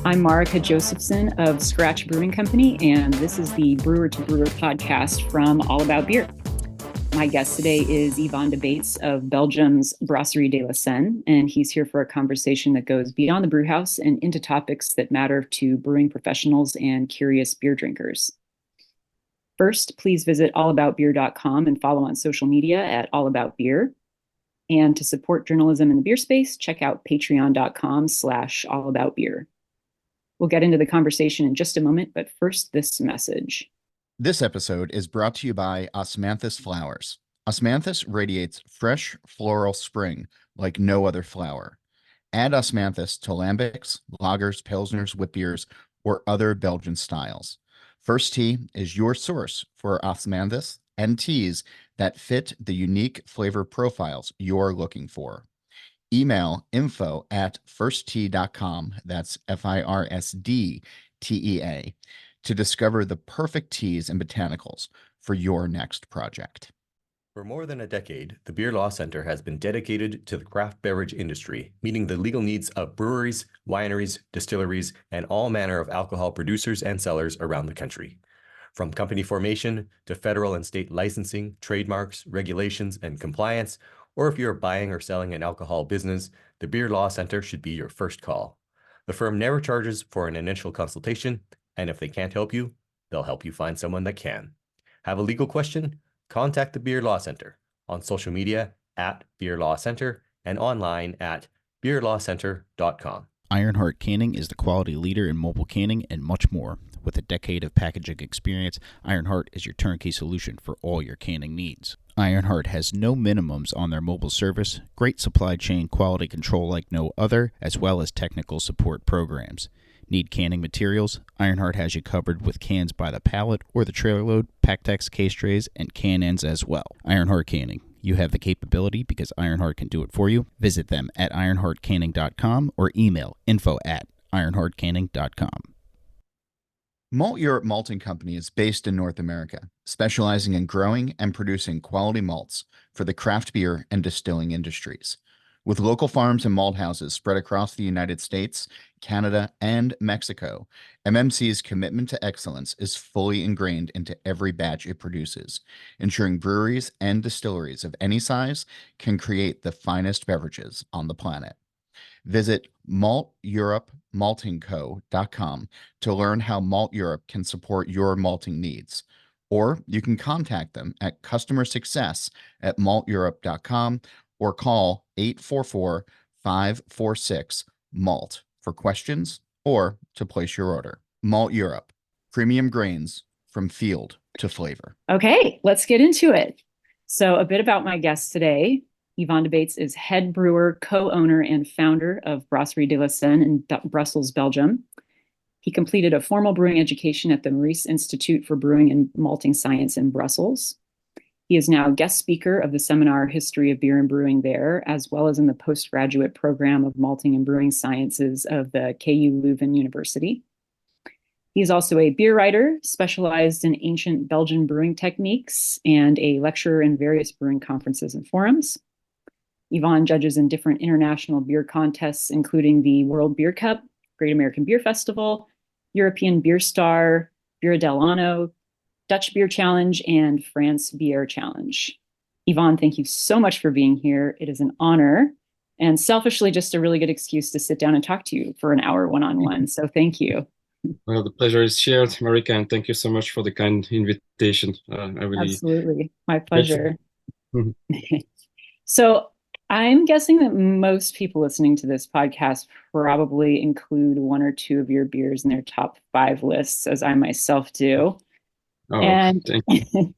I'm Marika Josephson of Scratch Brewing Company, and this is the Brewer to Brewer podcast from All About Beer. My guest today is Yvan de Baets of Belgium's Brasserie de la Seine, and he's here for a conversation that goes beyond the brewhouse and into topics that matter to brewing professionals and curious beer drinkers. First, please visit allaboutbeer.com and follow on social media at allaboutbeer. And to support journalism in the beer space, check out patreon.com/allaboutbeer. We'll get into the conversation in just a moment, but first, this message. This episode is brought to you by Osmanthus Flowers. Osmanthus radiates fresh floral spring like no other flower. Add Osmanthus to lambics, lagers, pilsners, wit beers, or other Belgian styles. First Tea is your source for Osmanthus and teas that fit the unique flavor profiles you're looking for. Email info@firsttea.com, that's FIRSDTEA, to discover the perfect teas and botanicals for your next project. For more than a decade, the Beer Law Center has been dedicated to the craft beverage industry, meeting the legal needs of breweries, wineries, distilleries, and all manner of alcohol producers and sellers around the country. From company formation to federal and state licensing, trademarks, regulations, and compliance, or if you're buying or selling an alcohol business, the Beer Law Center should be your first call. The firm never charges for an initial consultation, and if they can't help you, they'll help you find someone that can. Have a legal question? Contact the Beer Law Center on social media at Beer Law Center and online at beerlawcenter.com. Ironheart Canning is the quality leader in mobile canning and much more. With a decade of packaging experience, Ironheart is your turnkey solution for all your canning needs. Ironheart has no minimums on their mobile service, great supply chain quality control like no other, as well as technical support programs. Need canning materials? Ironheart has you covered with cans by the pallet or the trailer load, Pactex case trays, and can ends as well. Ironheart Canning. You have the capability because Ironheart can do it for you. Visit them at ironheartcanning.com or email info@ironheartcanning.com. Malteurop Malting Company is based in North America, specializing in growing and producing quality malts for the craft beer and distilling industries. With local farms and malt houses spread across the United States, Canada, and Mexico, MMC's commitment to excellence is fully ingrained into every batch it produces, ensuring breweries and distilleries of any size can create the finest beverages on the planet. Visit malteuropmaltingco.com to learn how Malteurop can support your malting needs. Or you can contact them at customersuccess@malteurope.com or call 844-546-MALT for questions or to place your order. Malteurop, premium grains from field to flavor. Okay, let's get into it. So a bit about my guest today. Yvan de Baets is head brewer, co-owner, and founder of Brasserie de la Seine in Brussels, Belgium. He completed a formal brewing education at the Maurice Institute for Brewing and Malting Science in Brussels. He is now guest speaker of the seminar History of Beer and Brewing there, as well as in the postgraduate program of Malting and Brewing Sciences of the KU Leuven University. He is also a beer writer, specialized in ancient Belgian brewing techniques, and a lecturer in various brewing conferences and forums. Yvan judges in different international beer contests, including the World Beer Cup, Great American Beer Festival, European Beer Star, Beer del Anno, Dutch Beer Challenge, and France Bière Challenge. Yvan, thank you so much for being here. It is an honor, and selfishly, just a really good excuse to sit down and talk to you for an hour one-on-one. So thank you. Well, the pleasure is shared, Marika, and thank you so much for the kind invitation. Absolutely, my pleasure. So I'm guessing that most people listening to this podcast probably include one or two of your beers in their top 5 lists, as I myself do. Oh, and thank you.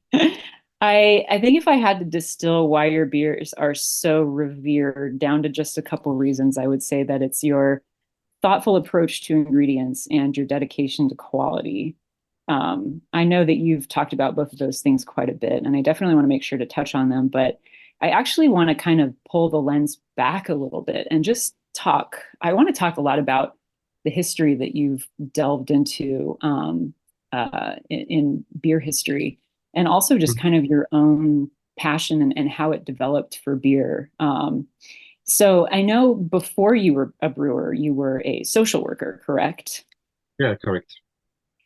I think if I had to distill why your beers are so revered down to just a couple reasons, I would say that it's your thoughtful approach to ingredients and your dedication to quality. I know that you've talked about both of those things quite a bit, and I definitely want to make sure to touch on them, but I actually want to kind of pull the lens back a little bit and just talk. I want to talk a lot about the history that you've delved into in beer history, and also just kind of your own passion and how it developed for beer. So I know before you were a brewer, you were a social worker, correct? Yeah, correct.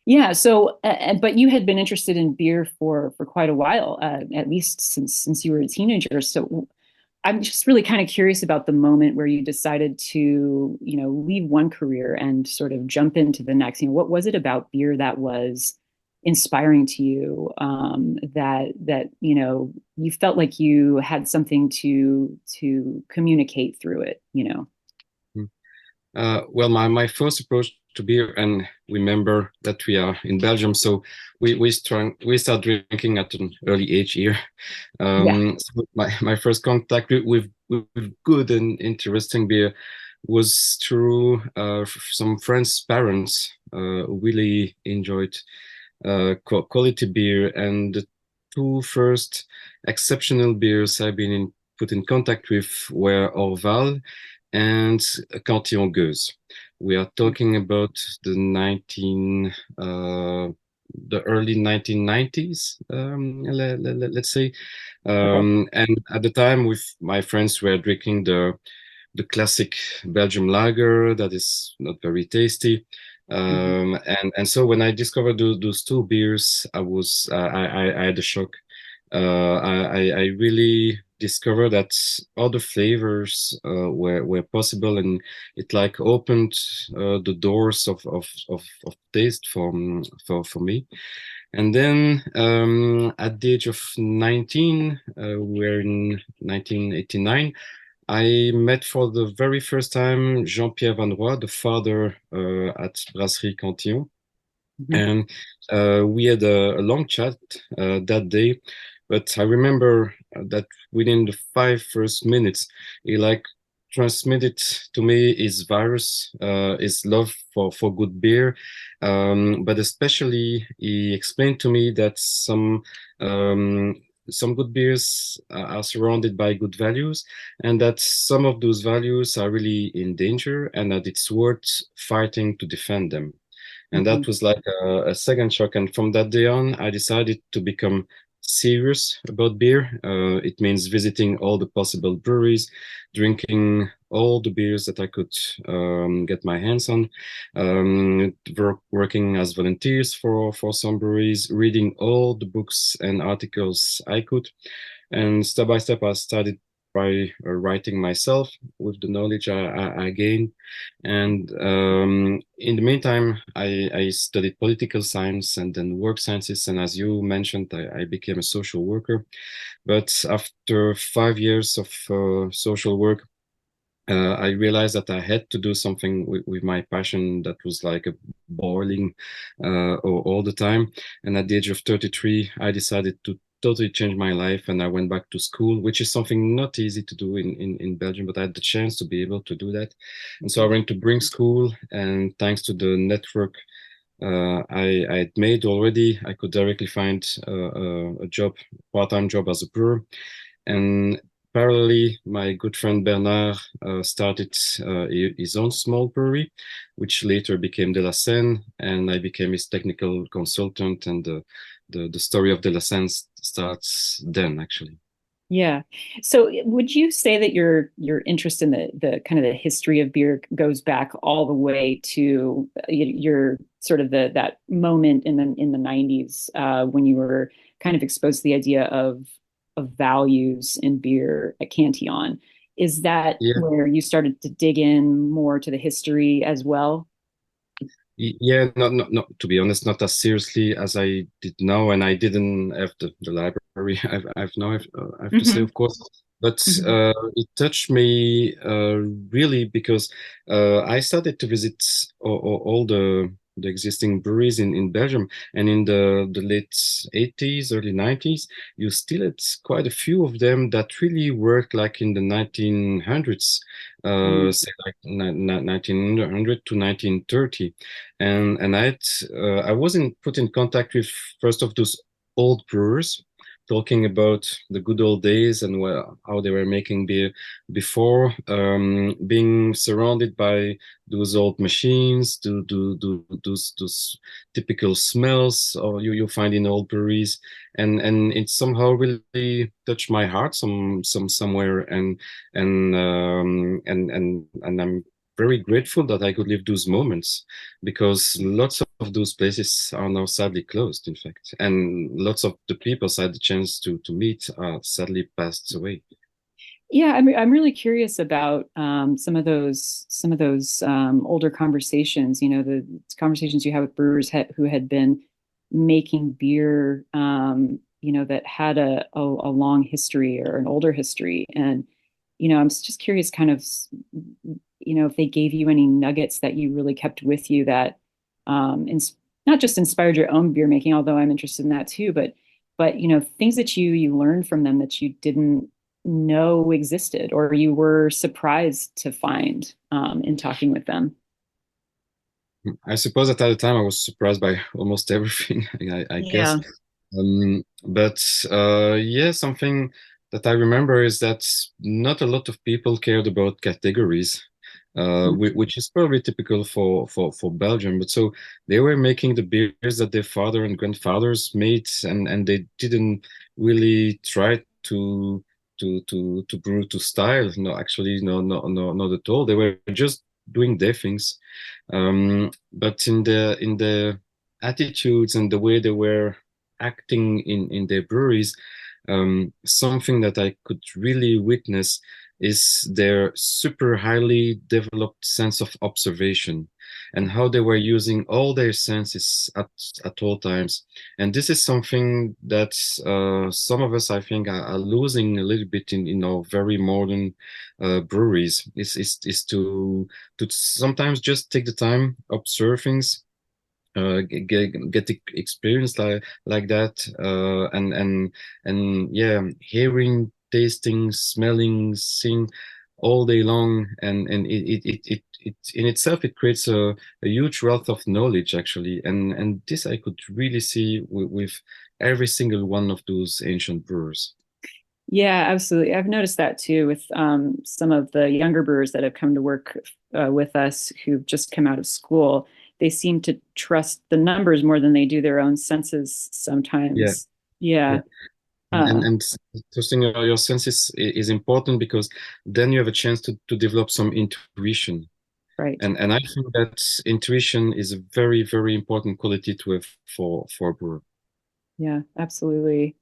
Yeah. So, but you had been interested in beer for quite a while, at least since you were a teenager. So I'm just really kind of curious about the moment where you decided to, leave one career and sort of jump into the next. What was it about beer that was inspiring to you, that you felt like you had something to communicate through it? Mm. Well, my first approach to beer, and remember that we are in Belgium, so we start drinking at an early age here. Yeah. So my first contact with good and interesting beer was through some friends' parents who really enjoyed quality beer, and the two first exceptional beers I've been put in contact with were Orval and Cantillon Gueuze. We are talking about the early 1990s, let's say. Okay. And at the time, with my friends, we were drinking the classic Belgium lager that is not very tasty. Mhm. And so when I discovered those two beers, I had a shock. I really discovered that other flavors were possible, and it like opened the doors of taste for me. And then at the age of 19, we're in 1989, I met for the very first time Jean-Pierre Van Roy, the father at Brasserie Cantillon. Mhm. And we had a long chat that day. But I remember that within the 5 first minutes, he like transmitted to me his virus, his love for good beer. But especially, he explained to me that some good beers are surrounded by good values, and that some of those values are really in danger, and that it's worth fighting to defend them. And Mhm. that was like a second shock. And from that day on, I decided to become serious about beer. It means visiting all the possible breweries, drinking all the beers that I could get my hands on, working as volunteers for some breweries, reading all the books and articles I could. And step by step, I started by writing myself with the knowledge I gained. And in the meantime, I studied political science and then work sciences. And as you mentioned, I became a social worker. But after 5 years of social work, I realized that I had to do something with my passion that was like a boiling all the time. And at the age of 33, I decided to totally change my life, and I went back to school, which is something not easy to do in Belgium, but I had the chance to be able to do that. And so I went to Brewing school, and thanks to the network I had made already, I could directly find a job, part-time job as a brewer. And parallelly, my good friend Bernard started his own small brewery, which later became De La Seine, and I became his technical consultant. And the story of De La Seine starts then, actually. Yeah. So would you say that your interest in the kind of the history of beer goes back all the way to your sort of that moment in the 90s, when you were kind of exposed to the idea of values in beer at Cantillon? Is that Yeah. where you started to dig in more to the history as well? Yeah, no, to be honest, not as seriously as I did now, and I didn't have the library. I've now, I have to say, Hmm. of course, but Hmm. it touched me really because I started to visit all the existing breweries in Belgium, and in the late 80s, early 90s, you still had quite a few of them that really worked like in the 1900s, say like 1900 to 1930. And I wasn't put in contact with first of those old brewers, talking about the good old days and how they were making beer before, being surrounded by those old machines, those typical smells or you find in old breweries, and it somehow really touched my heart somewhere, and I'm very grateful that I could live those moments, because lots of those places are now sadly closed, in fact, and lots of the people I had the chance to meet are sadly passed away. Yeah, I'm really curious about some of those older conversations. You know, the conversations you have with brewers who had been making beer, you know, that had a long history or an older history. And you know, I'm just curious, kind of, you know, if they gave you any nuggets that you really kept with you that not just inspired your own beer making, although I'm interested in that too, but you know, things that you learned from them that you didn't know existed or you were surprised to find in talking with them. I suppose that at the time I was surprised by almost everything, I guess. Yeah. But yeah, something that I remember is that not a lot of people cared about categories, which is probably typical for Belgium. But so they were making the beers that their father and grandfathers made, and they didn't really try to brew to style. No, actually, no, not at all. They were just doing their things. But in the attitudes and the way they were acting in their breweries, something that I could really witness is their super highly developed sense of observation and how they were using all their senses at all times. And this is something that some of us, I think, are losing a little bit in our very modern breweries, is to sometimes just take the time, observe things, get the experience like that, and yeah, hearing, tasting, smelling, seeing all day long, and it in itself it creates a huge wealth of knowledge, actually, and this I could really see with every single one of those ancient brewers. Yeah, absolutely. I've noticed that too with some of the younger brewers that have come to work with us who've just come out of school. They seem to trust the numbers more than they do their own senses Yeah, sometimes. Yeah. yeah. And Uh, and trusting your senses is important, because then you have a chance to develop some intuition. right. And I think that intuition is a very, very important quality to have for a brewer. Yeah, absolutely.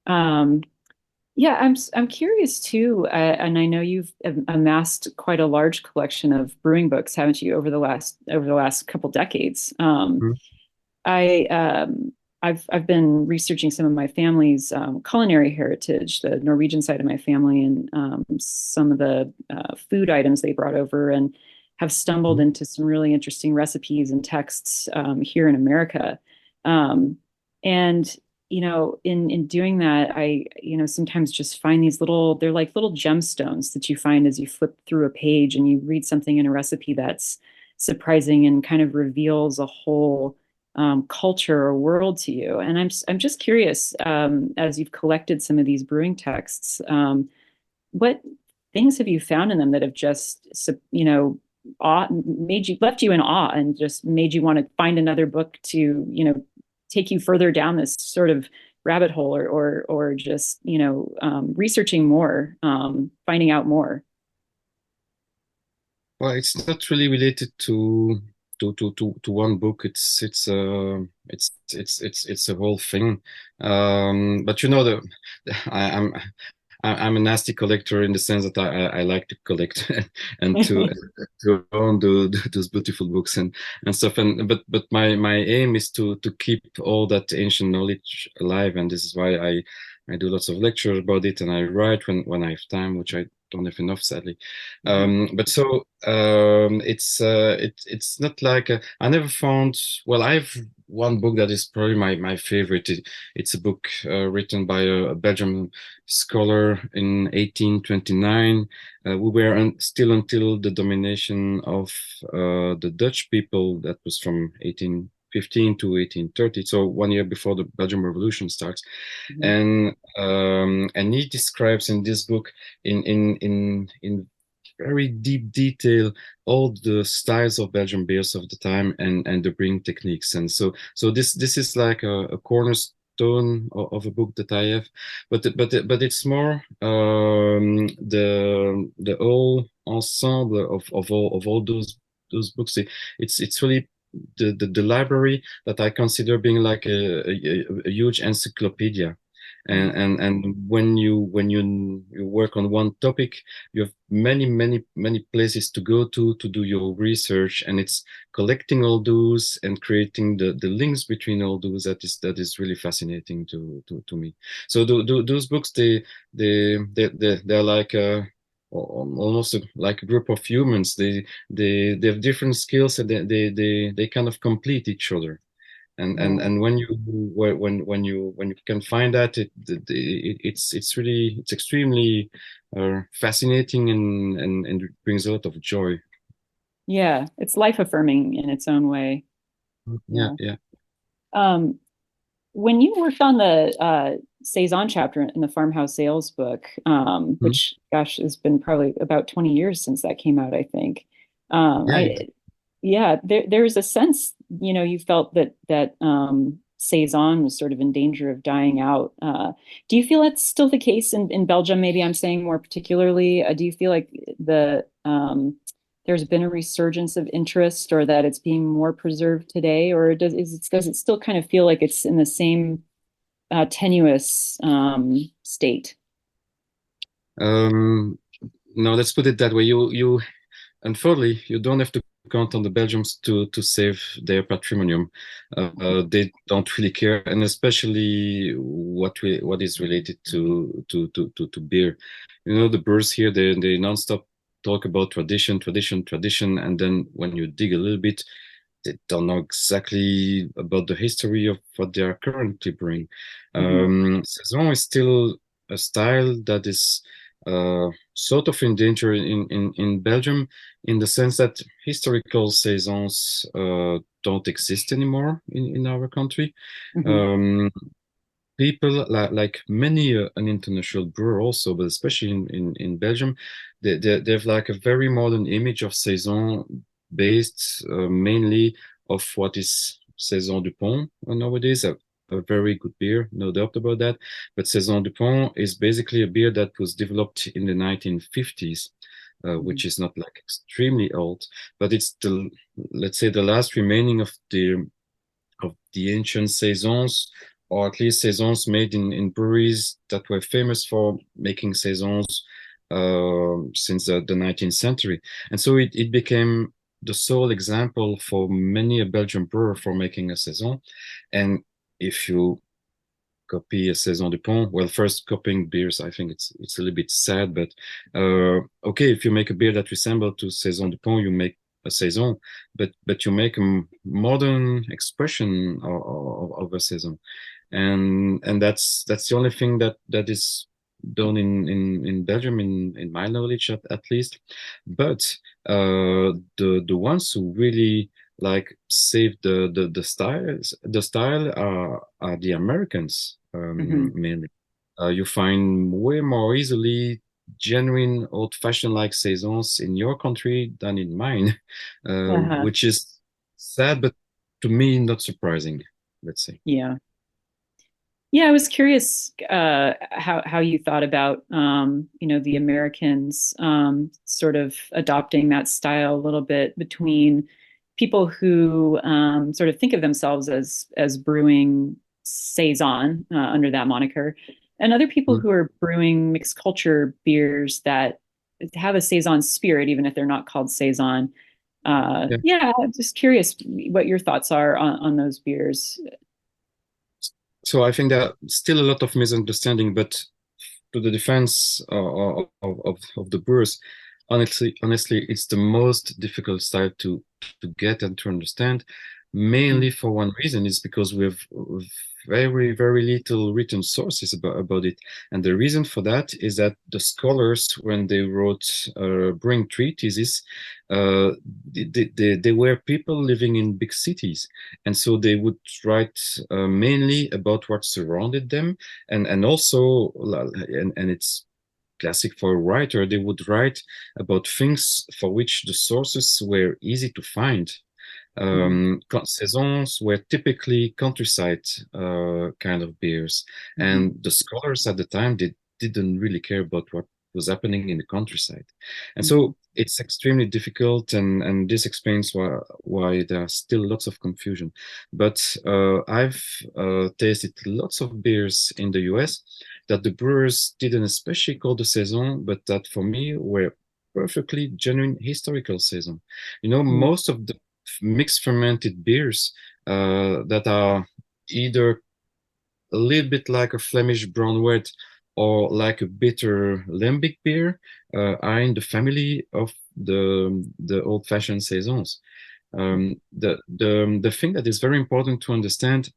Um, yeah, I'm curious too, and I know you've amassed quite a large collection of brewing books, haven't you, over the last couple decades? Mhm. I I've been researching some of my family's culinary heritage, the Norwegian side of my family, and some of the food items they brought over, and have stumbled into some really interesting recipes and texts here in America. Um, and you know, in doing that, I you know sometimes just find these they're like little gemstones that you find as you flip through a page and you read something in a recipe that's surprising and kind of reveals a whole culture or world to you. And I'm just curious, as you've collected some of these brewing texts, what things have you found in them that have just, you know, made you left you in awe and just made you want to find another book to, you know, take you further down this sort of rabbit hole, or just, you know, researching more, finding out more. Well, it's not really related to one book. It's a whole thing. But you know I, I'm I'm a nasty collector, in the sense that I like to collect and to own those beautiful books and stuff. And but my aim is to keep all that ancient knowledge alive, and this is why I do lots of lectures about it, and I write when I have time, which I don't have enough, sadly. But so it's not like I never found. Well, I have one book that is probably my favorite. It's a book written by a Belgian scholar in 1829. We were still until the domination of the Dutch people. That was from 1850 1815 to 1830, so 1 year before the Belgian Revolution starts. Mhm. And he describes in this book in very deep detail all the styles of Belgian beers of the time and the brewing techniques. And so this is like a cornerstone of a book that I have, but it's more the whole ensemble of all those books. It's really the library that I consider being like a huge encyclopedia. And when you work on one topic, you have many places to go to do your research, and it's collecting all those and creating the links between all those that is really fascinating to me. So those books, they're like almost like a group of humans. They have different skills, and they kind of complete each other. And when you can find that, it's really, it's extremely fascinating, and it brings a lot of joy. Yeah, it's life affirming in its own way. Yeah, Yeah. yeah. Um, when you worked on the Saison chapter in the Farmhouse Sales book, Mhm. which, gosh, has been probably about 20 years since that came out, I think. Yeah, Yeah, there's a sense, you felt that Saison was sort of in danger of dying out. Do you feel that's still the case in Belgium? Maybe I'm saying more particularly. Do you feel like there's been a resurgence of interest, or that it's being more preserved today, or does it still kind of feel like it's in the same tenuous state? um, no, let's put it that way. You Unfortunately, you don't have to count on the Belgians to save their patrimonium. They don't really care, and especially what is related to beer. The brewers here, they nonstop talk about tradition, and then when you dig a little bit, they don't know exactly about the history of what they are currently brewing. Mhm. Saison is still a style that is sort of in danger in Belgium, in the sense that historical saisons don't exist anymore in our country. Mhm. Um, People like many an international brewer also, but especially in Belgium, they have like a very modern image of saison based mainly of what is Saison du Pont nowadays. A very good beer, no doubt about that. But Saison du Pont is basically a beer that was developed in the 1950s, Mhm. which is not like extremely old, but it's the, let's say, the last remaining of the ancient saisons, or at least saisons made in breweries that were famous for making saisons since the 19th century. And so it became the sole example for many a Belgian brewer for making a saison. And if you copy a Saison du Pont, well, first copying beers, I think it's a little bit sad, but okay, if you make a beer that resembles to Saison du Pont, you make a saison, but you make a modern expression of a saison, and that's the only thing that is done in Belgium, in my knowledge at least. But the ones who really like save the style are the Americans, Mhm. mainly. You find way more easily genuine old-fashioned like saisons in your country than in mine, Uh-huh. which is sad, but to me not surprising, let's say. Yeah. Yeah, I was curious how you thought about the Americans sort of adopting that style a little bit, between people who sort of think of themselves as brewing saison under that moniker, and other people Mm. who are brewing mixed culture beers that have a saison spirit, even if they're not called saison. Yeah. Yeah, I'm just curious what your thoughts are on those beers. So I think there are still a lot of misunderstanding, but to the defense of the brewers, honestly, it's the most difficult style to get and to understand. Mainly for one reason, is because we have very, very little written sources about it. And the reason for that is that the scholars, when they wrote brewing treatises, they were people living in big cities. And so they would write mainly about what surrounded them. And also, and it's classic for a writer, they would write about things for which the sources were easy to find. Saisons were typically countryside kind of beers, and the scholars at the time didn't really care about what was happening in the countryside, and so it's extremely difficult, and this explains why there are still lots of confusion. But I've tasted lots of beers in the US that the brewers didn't especially call the Saison, but that for me were perfectly genuine historical Saison. Most of the mixed fermented beers that are either a little bit like a Flemish brown wheat or like a bitter lambic beer are in the family of the old-fashioned saisons. The thing that is very important to understand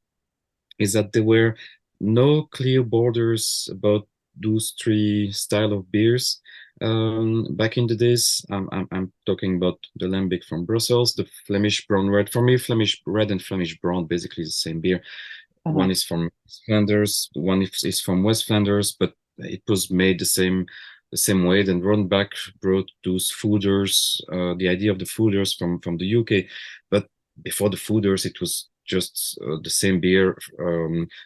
is that there were no clear borders about those three style of beers. Back in the days, I'm talking about the lambic from Brussels, the Flemish brown red. For me, Flemish red and Flemish brown basically the same beer. One is from Flanders, one is from West Flanders, but it was made the same way. Then Ronbach brought those foeders, the idea of the foeders from the UK. But before the foeders, it was just the same beer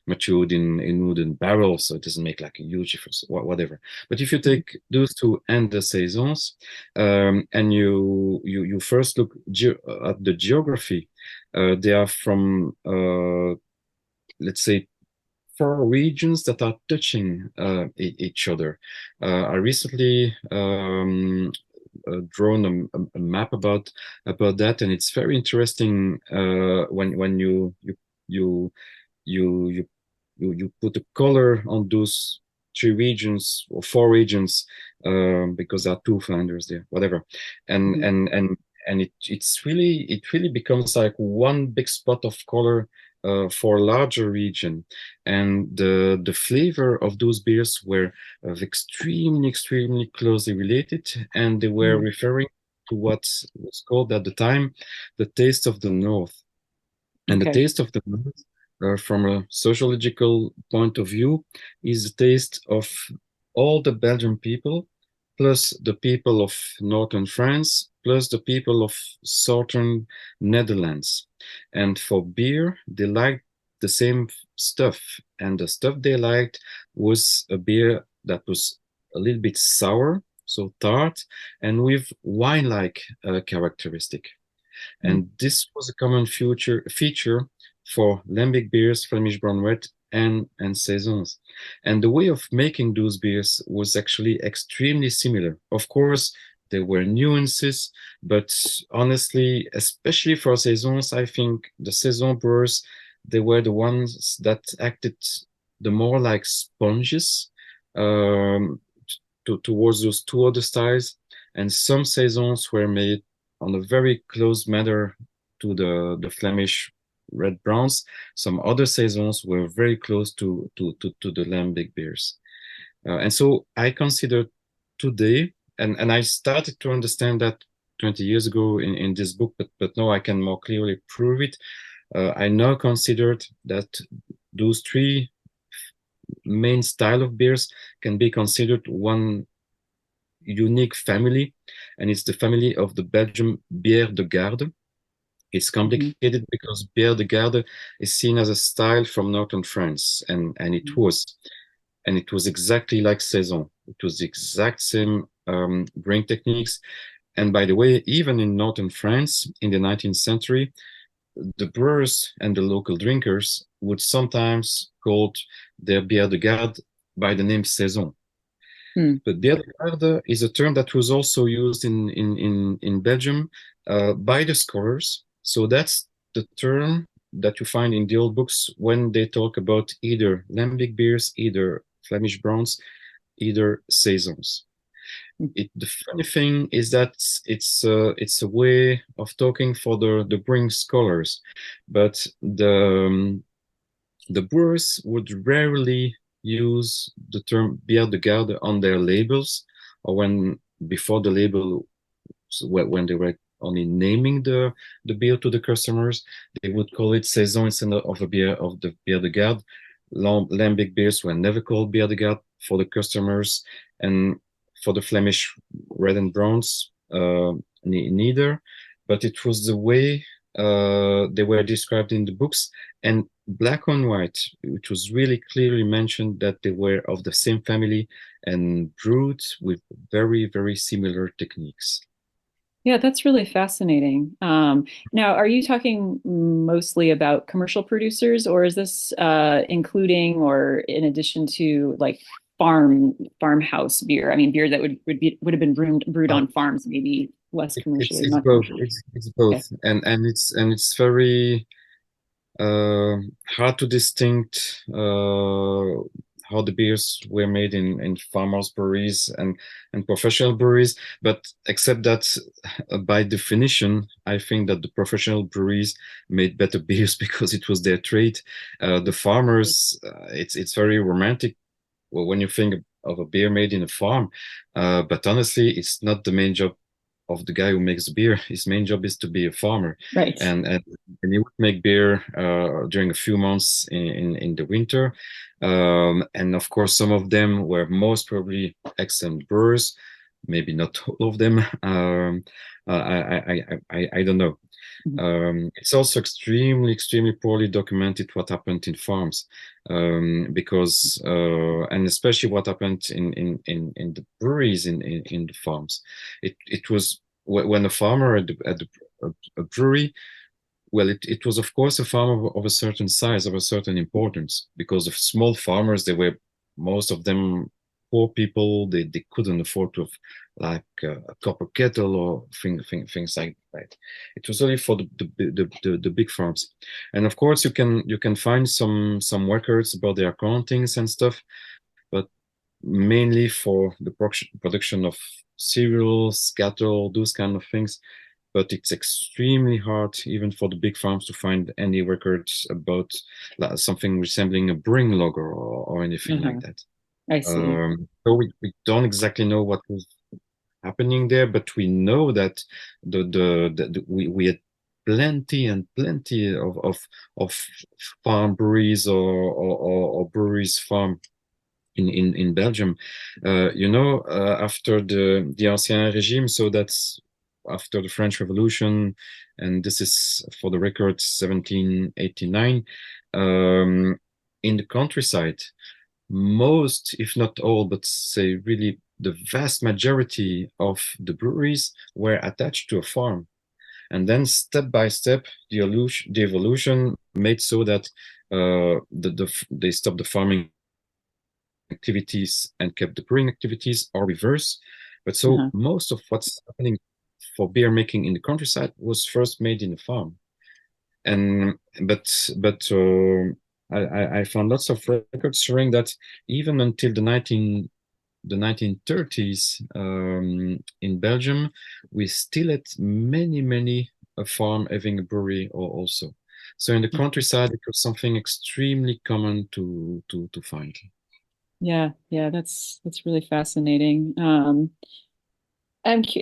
matured in wooden barrels, so it doesn't make like a huge difference, whatever. But if you take those two and the saisons, and you first look at the geography, they are from let's say 4 regions that are touching each other. I recently drawn a map about that, and it's very interesting when you put a color on those 3 regions or 4 regions, because there are 2 Flanders there, whatever, and it really becomes like one big spot of color for a larger region. And the flavor of those beers were extremely closely related, and they were referring to what was called at the time the taste of the North. And the taste of the North, from a sociological point of view, is the taste of all the Belgian people, plus the people of northern France, plus the people of southern Netherlands. And for beer, they liked the same stuff. And the stuff they liked was a beer that was a little bit sour, so tart, and with wine-like characteristic. And this was a common feature for lambic beers, Flemish brown red, and saisons. And the way of making those beers was actually extremely similar. Of course, there were nuances, but honestly, especially for saisons, I think the saison brewers, they were the ones that acted the more like sponges towards those 2 other styles. And some saisons were made on a very close manner to the Flemish red browns. Some other saisons were very close to the lambic beers. And so I consider today, and I started to understand that 20 years ago in this book, but now I can more clearly prove it. I now considered that those 3 main style of beers can be considered one unique family, and it's the family of the Belgian Bière de Garde. It's complicated because Bière de Garde is seen as a style from northern France, and it was exactly like Saison. It was the exact same brewing techniques. And by the way, even in northern France in the 19th century, the brewers and the local drinkers would sometimes call their Bière de Garde by the name Saison. But Bière de Garde is a term that was also used in Belgium by the scholars. So that's the term that you find in the old books when they talk about either lambic beers, either Flemish browns, either saisons. The funny thing is that it's a way of talking for the brewing scholars, but the brewers would rarely use the term bière de garde on their labels, or when before the label, when they were only naming the beer to the customers, they would call it Saison instead of a beer of the bière de garde. Lambic beers were never called bière de garde for the customers, and for the Flemish red and browns, neither. But it was the way they were described in the books, and black on white, which was really clearly mentioned that they were of the same family and brewed with very, very similar techniques. Yeah, that's really fascinating. Now, are you talking mostly about commercial producers, or is this including or in addition to like farmhouse beer? I mean, beer that would have been brewed on farms, maybe less commercially, It's not both. commercially. It's both, Okay. and it's very hard to distinct how the beers were made in farmers breweries and professional breweries. But except that, by definition, I think that the professional breweries made better beers because it was their trade. The farmers, it's very romantic when you think of a beer made in a farm, but honestly, it's not the main job of the guy who makes beer. His main job is to be a farmer, Right. and he would make beer during a few months in the winter, and of course some of them were most probably excellent brewers, maybe not all of them. I don't know. It's also extremely poorly documented what happened in farms, because and especially what happened in the breweries in the farms. It was when a farmer at a brewery, well, it was of course a farm of a certain size, of a certain importance, because of small farmers, they were most of them poor people. They couldn't afford to have like a copper kettle or things like that. It was only for the big farms, and of course you can find some records about their accountings and stuff, but mainly for the production of cereals, cattle, those kind of things. But it's extremely hard, even for the big farms, to find any records about something resembling a brewing logger or anything like that. I see. So we don't exactly know what was happening there, but we know that we had plenty and plenty of farm breweries or breweries farm in Belgium. After the Ancien Régime, so that's after the French Revolution, and this is for the record 1789. In the countryside, most, if not all, but say really the vast majority of the breweries were attached to a farm. And then step by step, the evolution made so that they stopped the farming activities and kept the brewing activities, or reverse. But so most of what's happening for beer making in the countryside was first made in the farm. And I found lots of records showing that even until the 1930s, in Belgium, we still had many a farm having a brewery also. So in the countryside, it was something extremely common to find. Yeah, that's really fascinating.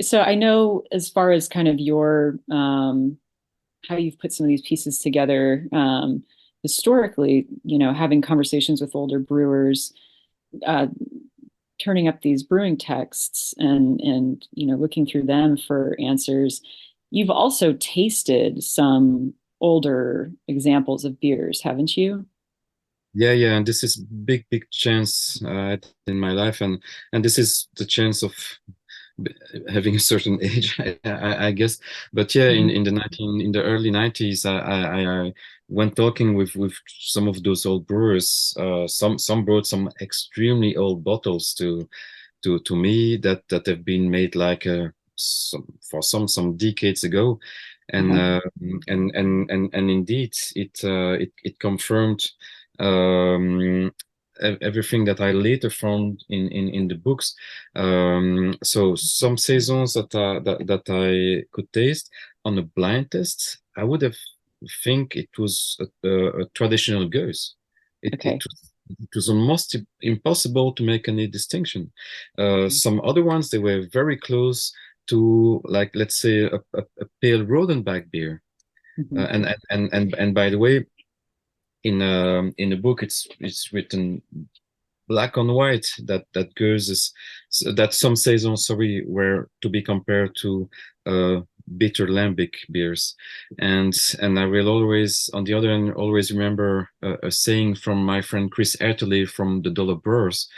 So I know, as far as kind of your how you've put some of these pieces together, historically, having conversations with older brewers, turning up these brewing texts and looking through them for answers. You've also tasted some older examples of beers, haven't you? Yeah, and this is big chance in my life, and this is the chance of having a certain age, I guess. But yeah, in the early 90s, I went talking with some of those old brewers. Some brought some extremely old bottles to me that have been made like some decades ago, and indeed it confirmed everything that I later found in the books. So some saisons that I could taste on a blind test, I would have think it was a traditional goose. Okay. It was almost impossible to make any distinction. Some other ones, they were very close to, like, let's say, a pale Rodenbach beer. Mhm. And by the way, in the book, it's written black on white that Goes is that some saisons, sorry, were to be compared to bitter lambic beers, and I will always, on the other hand, always remember a saying from my friend Chris Ertley from the Dollar Brewers.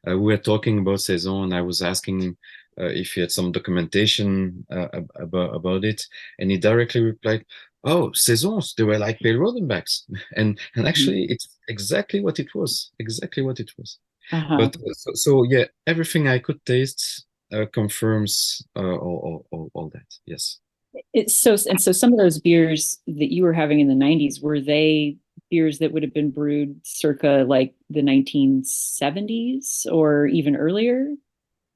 We were talking about saison, and I was asking him if he had some documentation about it, and he directly replied, "Oh, saisons, they were like pale Rodenbachs," and Mhm. actually, it's exactly what it was. Exactly what it was. Uh-huh. But so yeah, everything I could taste confirms all that. Yes. It's so, and so some of those beers that you were having in the 90s, were they beers that would have been brewed circa like the 1970s or even earlier?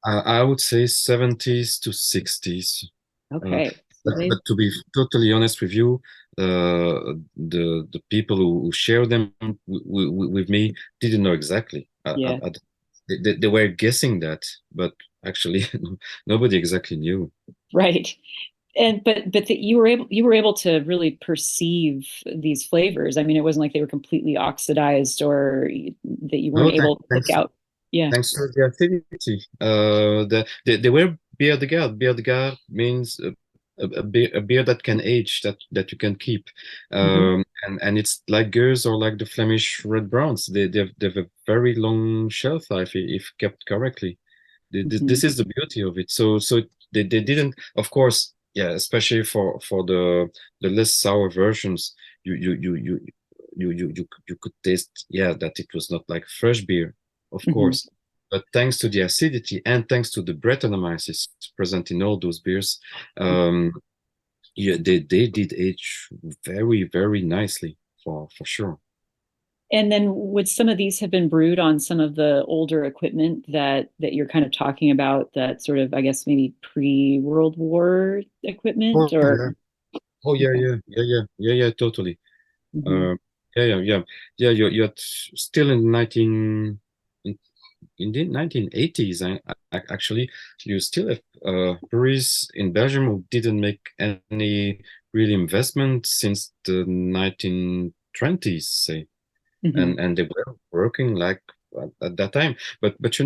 I would say 70s to 60s. Uh, Okay. So they, but to be totally honest with you, the people who share them with me didn't know exactly. yeah, They were guessing that, but actually nobody exactly knew. right. And but that you were able to really perceive these flavors. I mean, it wasn't like they were completely oxidized or that you weren't No, able to pick thanks. out. Yeah. Thanks to the acidity. They were beer de garde. Beer de garde means a beer that can age, that you can keep. Hmm. And it's like Gueuze or like the Flemish red browns. They have a very long shelf life if kept correctly. Hmm. This is the beauty of it. So they didn't, of course, yeah, especially for the less sour versions, you you you you you could taste, yeah, that it was not like fresh beer, of Hmm. course. But thanks to the acidity and thanks to the Brettanomyces present in all those beers, um, yeah, they did age very, very nicely for sure. And then would some of these have been brewed on some of the older equipment that you're kind of talking about, that sort of, I guess, maybe pre-World War equipment Oh or yeah. Oh yeah, okay. yeah, yeah, yeah, yeah, yeah, totally. Hmm. Uh, yeah. You're still in 19 in the 1980s. Actually, you still have breweries in Belgium who didn't make any real investment since the 1920s, say, Hmm. and they were working like at that time. But it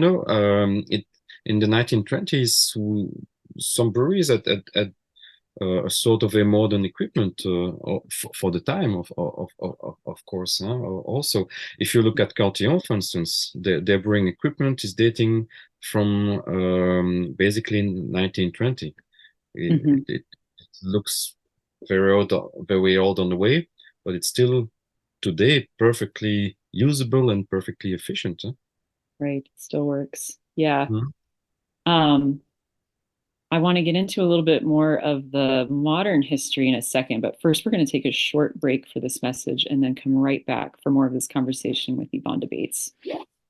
in the 1920s, some breweries at a sort of a modern equipment for the time of course. Also, if you look at Cantillon, for instance, their brewing equipment is dating from basically 1920. Hmm. It looks very old on the way, but it's still today perfectly usable and perfectly efficient. Huh? Right. Still works. Yeah. Mhm. Um, I want to get into a little bit more of the modern history in a second, but first we're going to take a short break for this message and then come right back for more of this conversation with Yvan de Baets.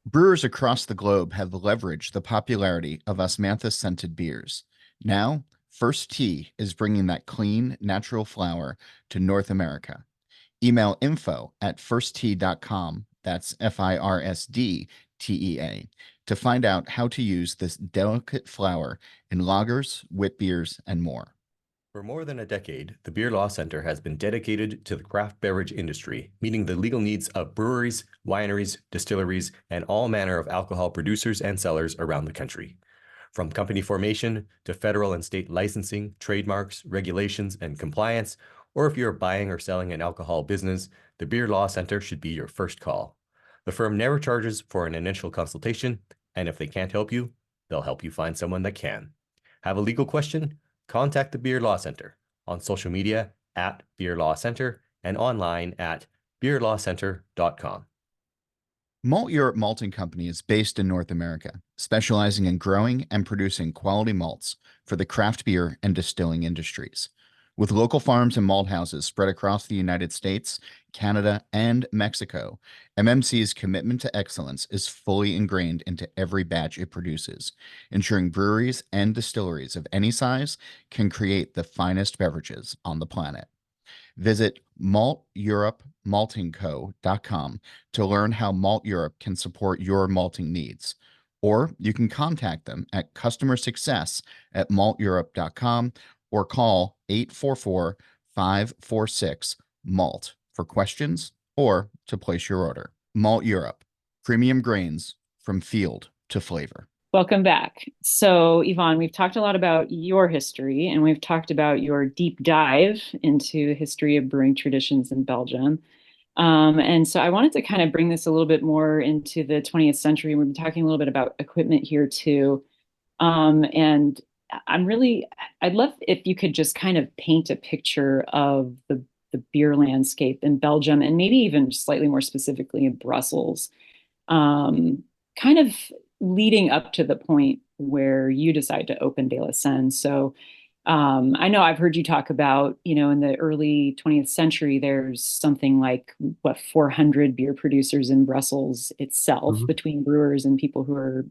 Brewers across the globe have leveraged the popularity of osmanthus scented beers. Now, First Tea is bringing that clean, natural flower to North America. Email info@firsttea.com, that's FIRSDTEA, to find out how to use this delicate flower in lagers, wit beers, and more. For more than a decade, the Beer Law Center has been dedicated to the craft beverage industry, meeting the legal needs of breweries, wineries, distilleries, and all manner of alcohol producers and sellers around the country. From company formation to federal and state licensing, trademarks, regulations, and compliance, or if you're buying or selling an alcohol business, the Beer Law Center should be your first call. The firm never charges for an initial consultation, and if they can't help you, they'll help you find someone that can. Have a legal question? Contact the Beer Law Center on social media at Beer Law Center and online at beerlawcenter.com. Malt Europe Malting Company is based in North America, specializing in growing and producing quality malts for the craft beer and distilling industries. With local farms and malt houses spread across the United States, Canada, and Mexico, MMC's commitment to excellence is fully ingrained into every batch it produces, ensuring breweries and distilleries of any size can create the finest beverages on the planet. Visit maltingco.com to learn how Malt Europe can support your malting needs. Or you can contact them at customer success at malteurope.com or call 844-546-MALT for questions or to place your order. Malt Europe, premium grains from field to flavor. Welcome back. So, Yvan, we've talked a lot about your history and we've talked about your deep dive into history of brewing traditions in Belgium. And so I wanted to kind of bring this a little bit more into the 20th century. We've been talking a little bit about equipment here too. And I'd love if you could just kind of paint a picture of the beer landscape in Belgium and maybe even slightly more specifically in Brussels, kind of leading up to the point where you decide to open De La Seine. So I know I've heard you talk about, in the early 20th century, there's something like, 400 beer producers in Brussels itself, between brewers and people who are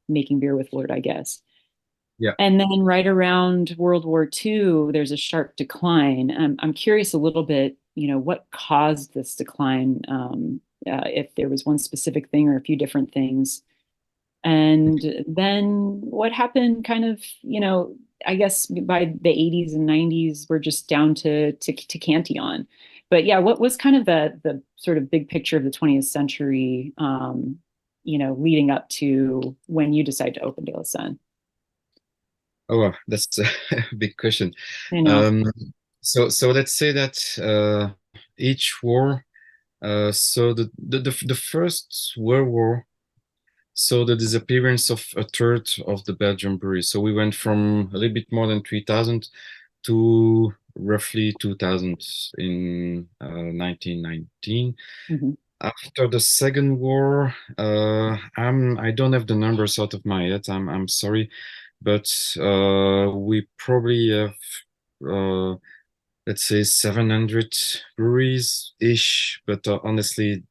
making beer with wood, I guess. Yeah. And then right around World War II, there's a sharp decline. I'm curious a little bit, what caused this decline, if there was one specific thing or a few different things. And then what happened kind of, I guess by the 80s and 90s, we're just down to Cantillon. But yeah, what was kind of the sort of big picture of the 20th century, leading up to when you decide to open De La Seine? Oh, that's a big question. I know. So let's say that each war, so the First World War, so the disappearance of a third of the Belgian breweries. So we went from a little bit more than 3,000 to roughly 2,000 in 1919. After the Second War, I don't have the numbers out of my head. I'm sorry, but we probably have let's say 700 breweries ish. But honestly,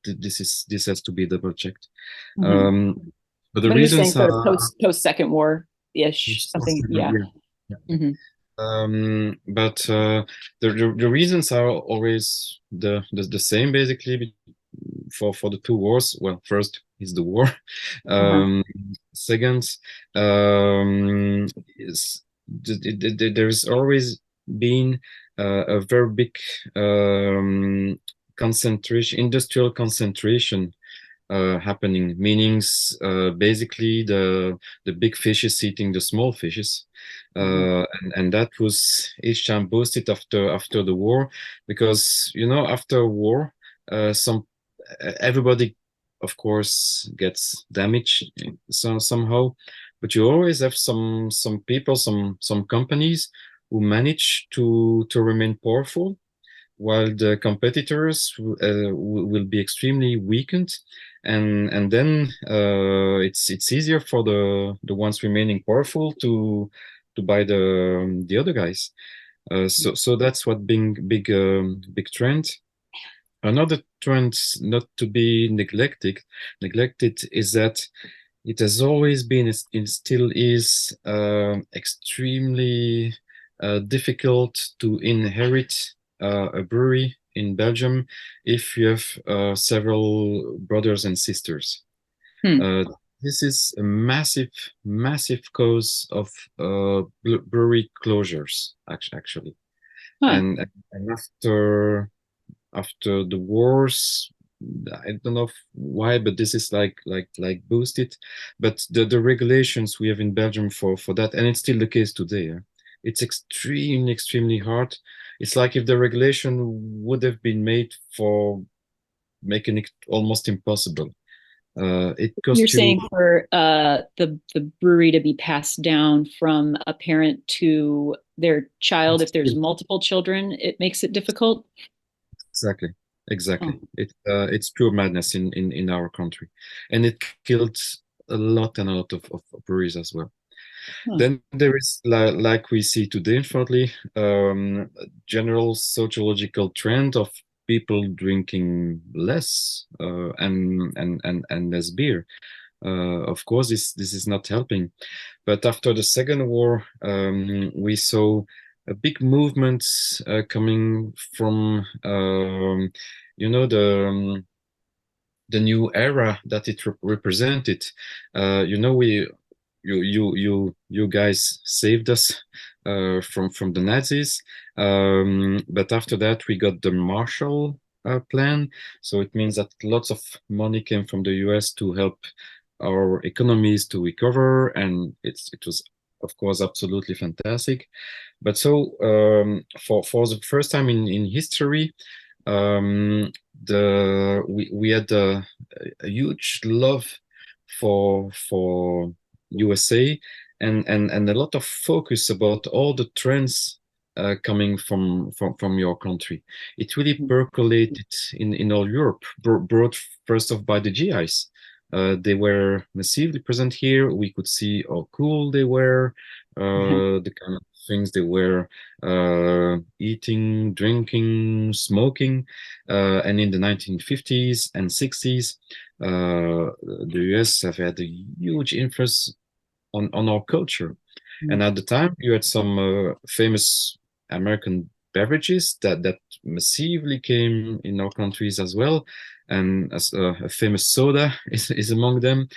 this has to be double checked. But the When you're saying reasons sort are of post Second War ish, something, yeah. But the reasons are always the same basically for the two wars. Well, first is the war. Second, there's always been a very big industrial concentration happening, meaning basically the big fishes eating the small fishes, and that was each time boosted after the war, because after war everybody of course gets damaged somehow, but you always have some people, some companies who manage to remain powerful while the competitors will be extremely weakened, and then it's easier for the ones remaining powerful to buy the other guys. So that's what being big trend. Another trend not to be neglected is that it has always been, it still is extremely difficult to inherit a brewery in Belgium if you have several brothers and sisters. This is a massive cause of brewery closures, actually. And after the wars, I don't know why, but this is like boosted. But the regulations we have in Belgium for that, and it's still the case today. It's extremely hard. It's like if the regulation would have been made for making it almost impossible. It costs You're saying for the brewery to be passed down from a parent to their child, if there's multiple children, it makes it difficult? Exactly. It's pure madness in our country, and it killed a lot of breweries as well. Then there is, like we see today, unfortunately, general sociological trend of people drinking less and less beer. Of course, this is not helping. But after the Second War, we saw a big movement coming from the new era that it represented. You guys saved us from the Nazis, but after that we got the Marshall Plan. So it means that lots of money came from the US to help our economies to recover, and it was of course absolutely fantastic. But so for the first time in history, we had a huge love for USA, and a lot of focus about all the trends coming from your country. It really percolated in all Europe, brought first off by the GIs. They were massively present here. We could see how cool they were, the kind of things they were eating, drinking, smoking. And in the 1950s and 60s, the US have had a huge influence on our culture. And at the time, you had some famous American beverages that massively came in our countries as well. And as a famous soda is among them,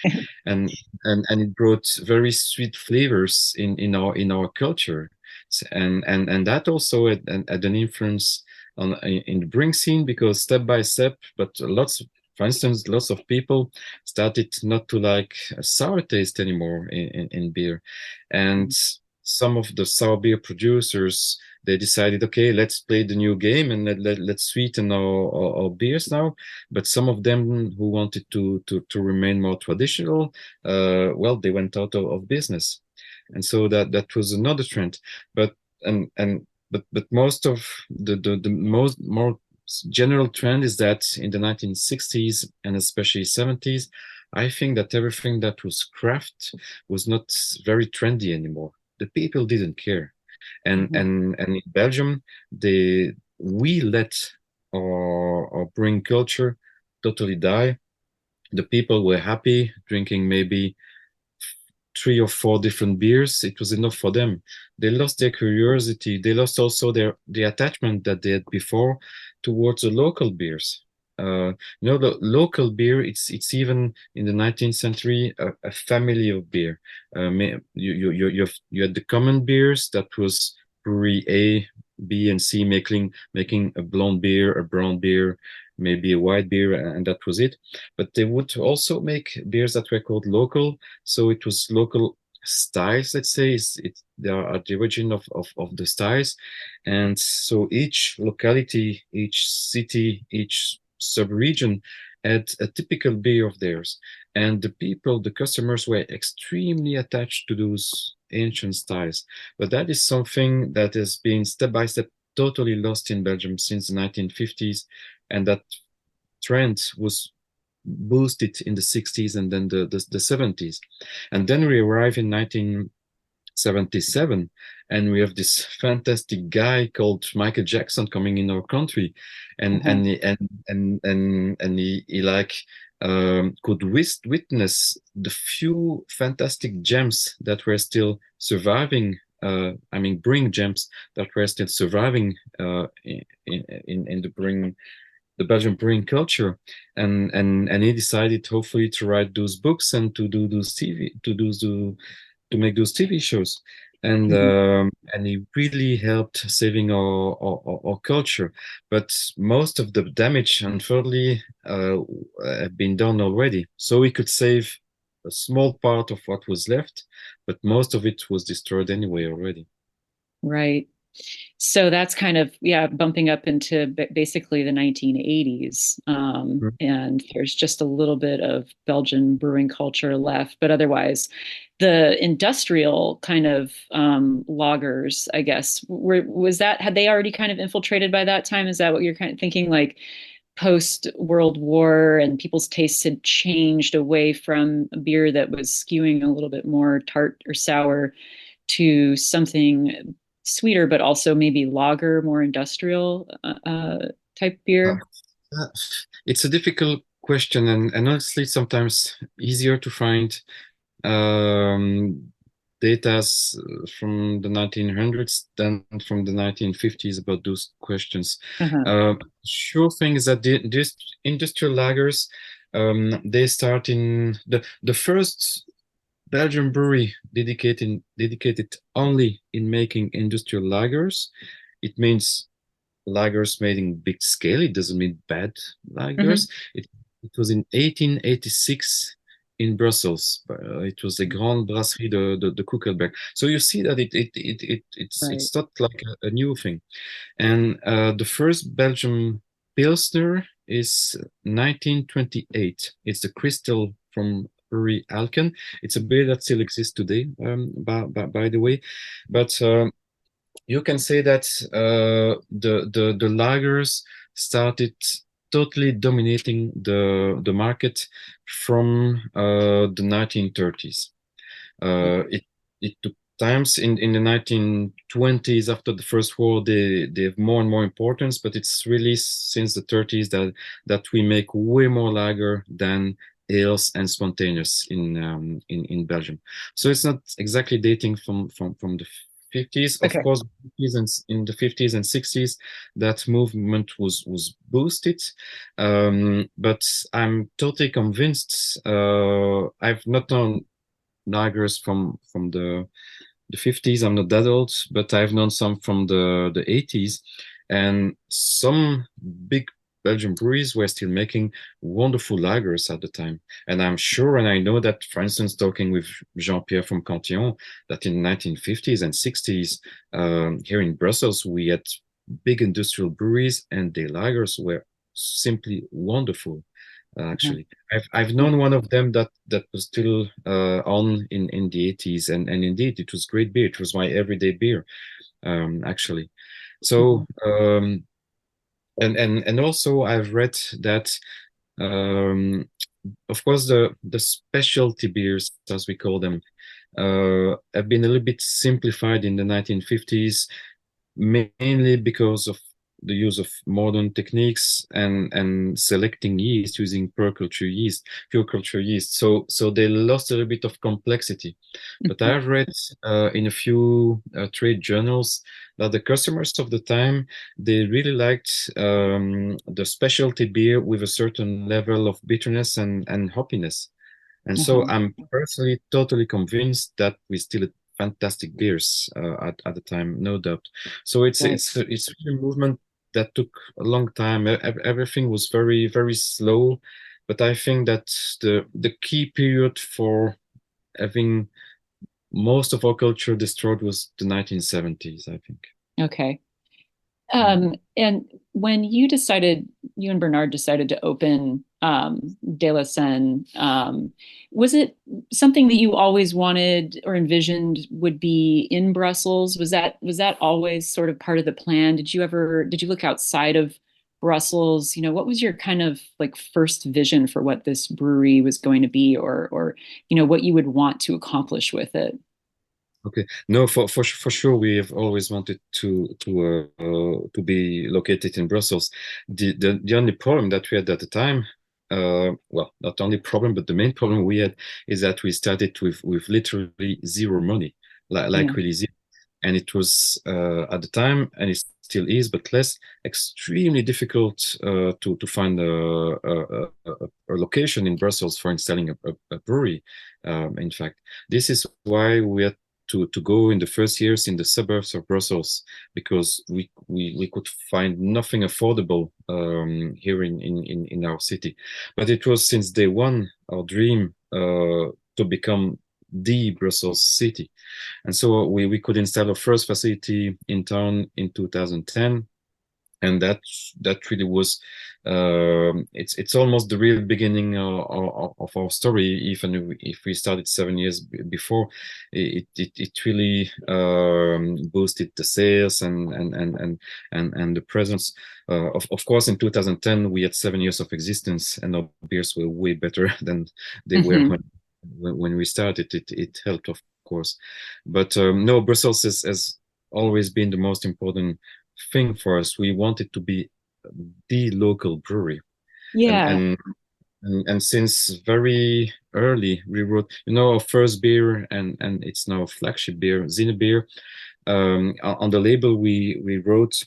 and it brought very sweet flavors in our culture, and that also had an influence in the brewing scene, because step by step, but for instance, lots of people started not to like a sour taste anymore in beer, and some of the sour beer producers, they decided, okay, let's play the new game and let's sweeten our beers now. But some of them who wanted to remain more traditional, well, they went out of business, and so that was another trend. But most of the more general trend is that in the 1960s and especially 70s, I think that everything that was craft was not very trendy anymore. The people didn't care, and in Belgium, we let our brewing culture totally die. The people were happy drinking maybe 3 or 4 different beers. It was enough for them. They lost their curiosity. They lost also the attachment that they had before towards the local beers. The local beer, it's even in the 19th century a family of beer. You had the common beers, that was brewery A, B, and C making a blonde beer, a brown beer, maybe a white beer, and that was it. But they would also make beers that were called local. So it was local styles, let's say. They are the origin of the styles. And so each locality, each city, each sub-region had a typical beer of theirs. And the customers were extremely attached to those ancient styles. But that is something that has been step by step totally lost in Belgium since the 1950s. And that trend was boosted in the 60s and then the 70s. And then we arrive in 1977, and we have this fantastic guy called Michael Jackson coming in our country, and he like could witness the few fantastic gems that were still surviving. Brewing gems that were still surviving in the Belgian brewing culture, and he decided hopefully to write those books and to do those to make those TV shows, and he really helped saving our culture. But most of the damage, unfortunately, have been done already. So we could save a small part of what was left, but most of it was destroyed anyway already. Right. So that's kind of, bumping up into basically the 1980s. And there's just a little bit of Belgian brewing culture left, but otherwise the industrial kind of lagers, I guess, had they already kind of infiltrated by that time? Is that what you're kind of thinking, like post World War and people's tastes had changed away from a beer that was skewing a little bit more tart or sour to something sweeter, but also maybe lager, more industrial type beer? It's a difficult question, and honestly, sometimes easier to find data from the 1900s than from the 1950s about those questions. Sure thing is that these industrial lagers, they start in the first Belgian brewery dedicated only in making industrial lagers. It means lagers made in big scale. It doesn't mean bad lagers. It was in 1886 in Brussels. It was the Grande Brasserie de Kuckelberg. So you see that it's not like a new thing. And the first Belgian Pilsner is 1928. It's the Crystal from brewery Alken. It's a beer that still exists today, by the way. But you can say that the lagers started totally dominating the market from the 1930s. It took times in the 1920s after the First War they have more and more importance, but it's really since the 30s that we make way more lager than ales and spontaneous in Belgium. So it's not exactly dating from the 50s. Of course, in the 50s and 60s, that movement was boosted. But I'm totally convinced. I've not known lagers from the 50s. I'm not that old, but I've known some from the 80s, and some big Belgian breweries were still making wonderful lagers at the time. And I'm sure, and I know that, for instance, talking with Jean-Pierre from Cantillon, that in the 1950s and 60s, here in Brussels, we had big industrial breweries, and their lagers were simply wonderful. Actually, I've known one of them that was still on in the 80s, and indeed it was great beer. It was my everyday beer, actually. So and also I've read that of course the specialty beers, as we call them, have been a little bit simplified in the 1950s, mainly because of the use of modern techniques and selecting yeast using pure culture yeast. So they lost a little bit of complexity. But I've read in a few trade journals that the customers of the time, they really liked the specialty beer with a certain level of bitterness and hoppiness. And so I'm personally totally convinced that we still had fantastic beers at the time, no doubt. So it's really a movement that took a long time. Everything was very, very slow. But I think that the key period for having most of our culture destroyed was the 1970s, I think. Okay. And when you and Bernard decided to open De La Seine, was it something that you always wanted or envisioned would be in Brussels? Was that always sort of part of the plan? Did you look outside of Brussels? What was your kind of like first vision for what this brewery was going to be, or what you would want to accomplish with it? Okay, no, for sure, we have always wanted to be located in Brussels. The only problem that we had at the time, well, not only problem, but the main problem we had is that we started with literally zero money, really zero, and it was at the time, and it still is, but less, extremely difficult to find a location in Brussels for installing a brewery. In fact, this is why we had to go in the first years in the suburbs of Brussels, because we could find nothing affordable here in our city. But it was since day one our dream to become the Brussels city. And so we could install our first facility in town in 2010. And that really was it's almost the real beginning of our story. Even if we started 7 years before, it really boosted the sales and the presence. Of course, in 2010 we had 7 years of existence, and our beers were way better than they were when we started. It helped, of course, but no, Brussels has always been the most important thing for us. We wanted to be the local brewery. Yeah. And And since very early, we wrote, our first beer, and it's now a flagship beer, Zine beer. On the label, we wrote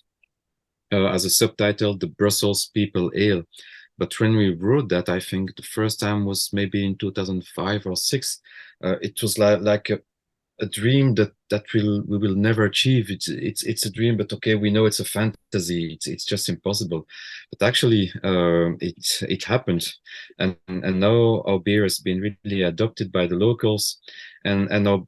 as a subtitle, "The Brussels People Ale." But when we wrote that, I think the first time was maybe in 2005 or six. It was like a dream that we will never achieve. It's a dream, but okay, we know it's a fantasy. It's just impossible. But actually, it happened, and now our beer has been really adopted by the locals, and our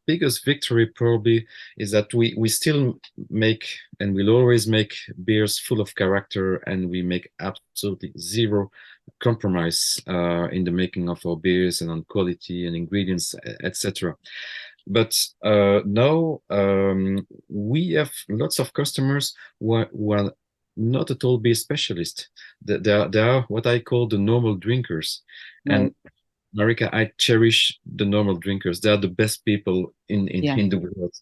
biggest victory probably is that we still make, and we'll always make, beers full of character, and we make absolutely zero compromise in the making of our beers and on quality and ingredients, etc. But now we have lots of customers who are not at all beer specialists. They are what I call the normal drinkers. Right. And Marika, I cherish the normal drinkers. They are the best people Yeah. in the world.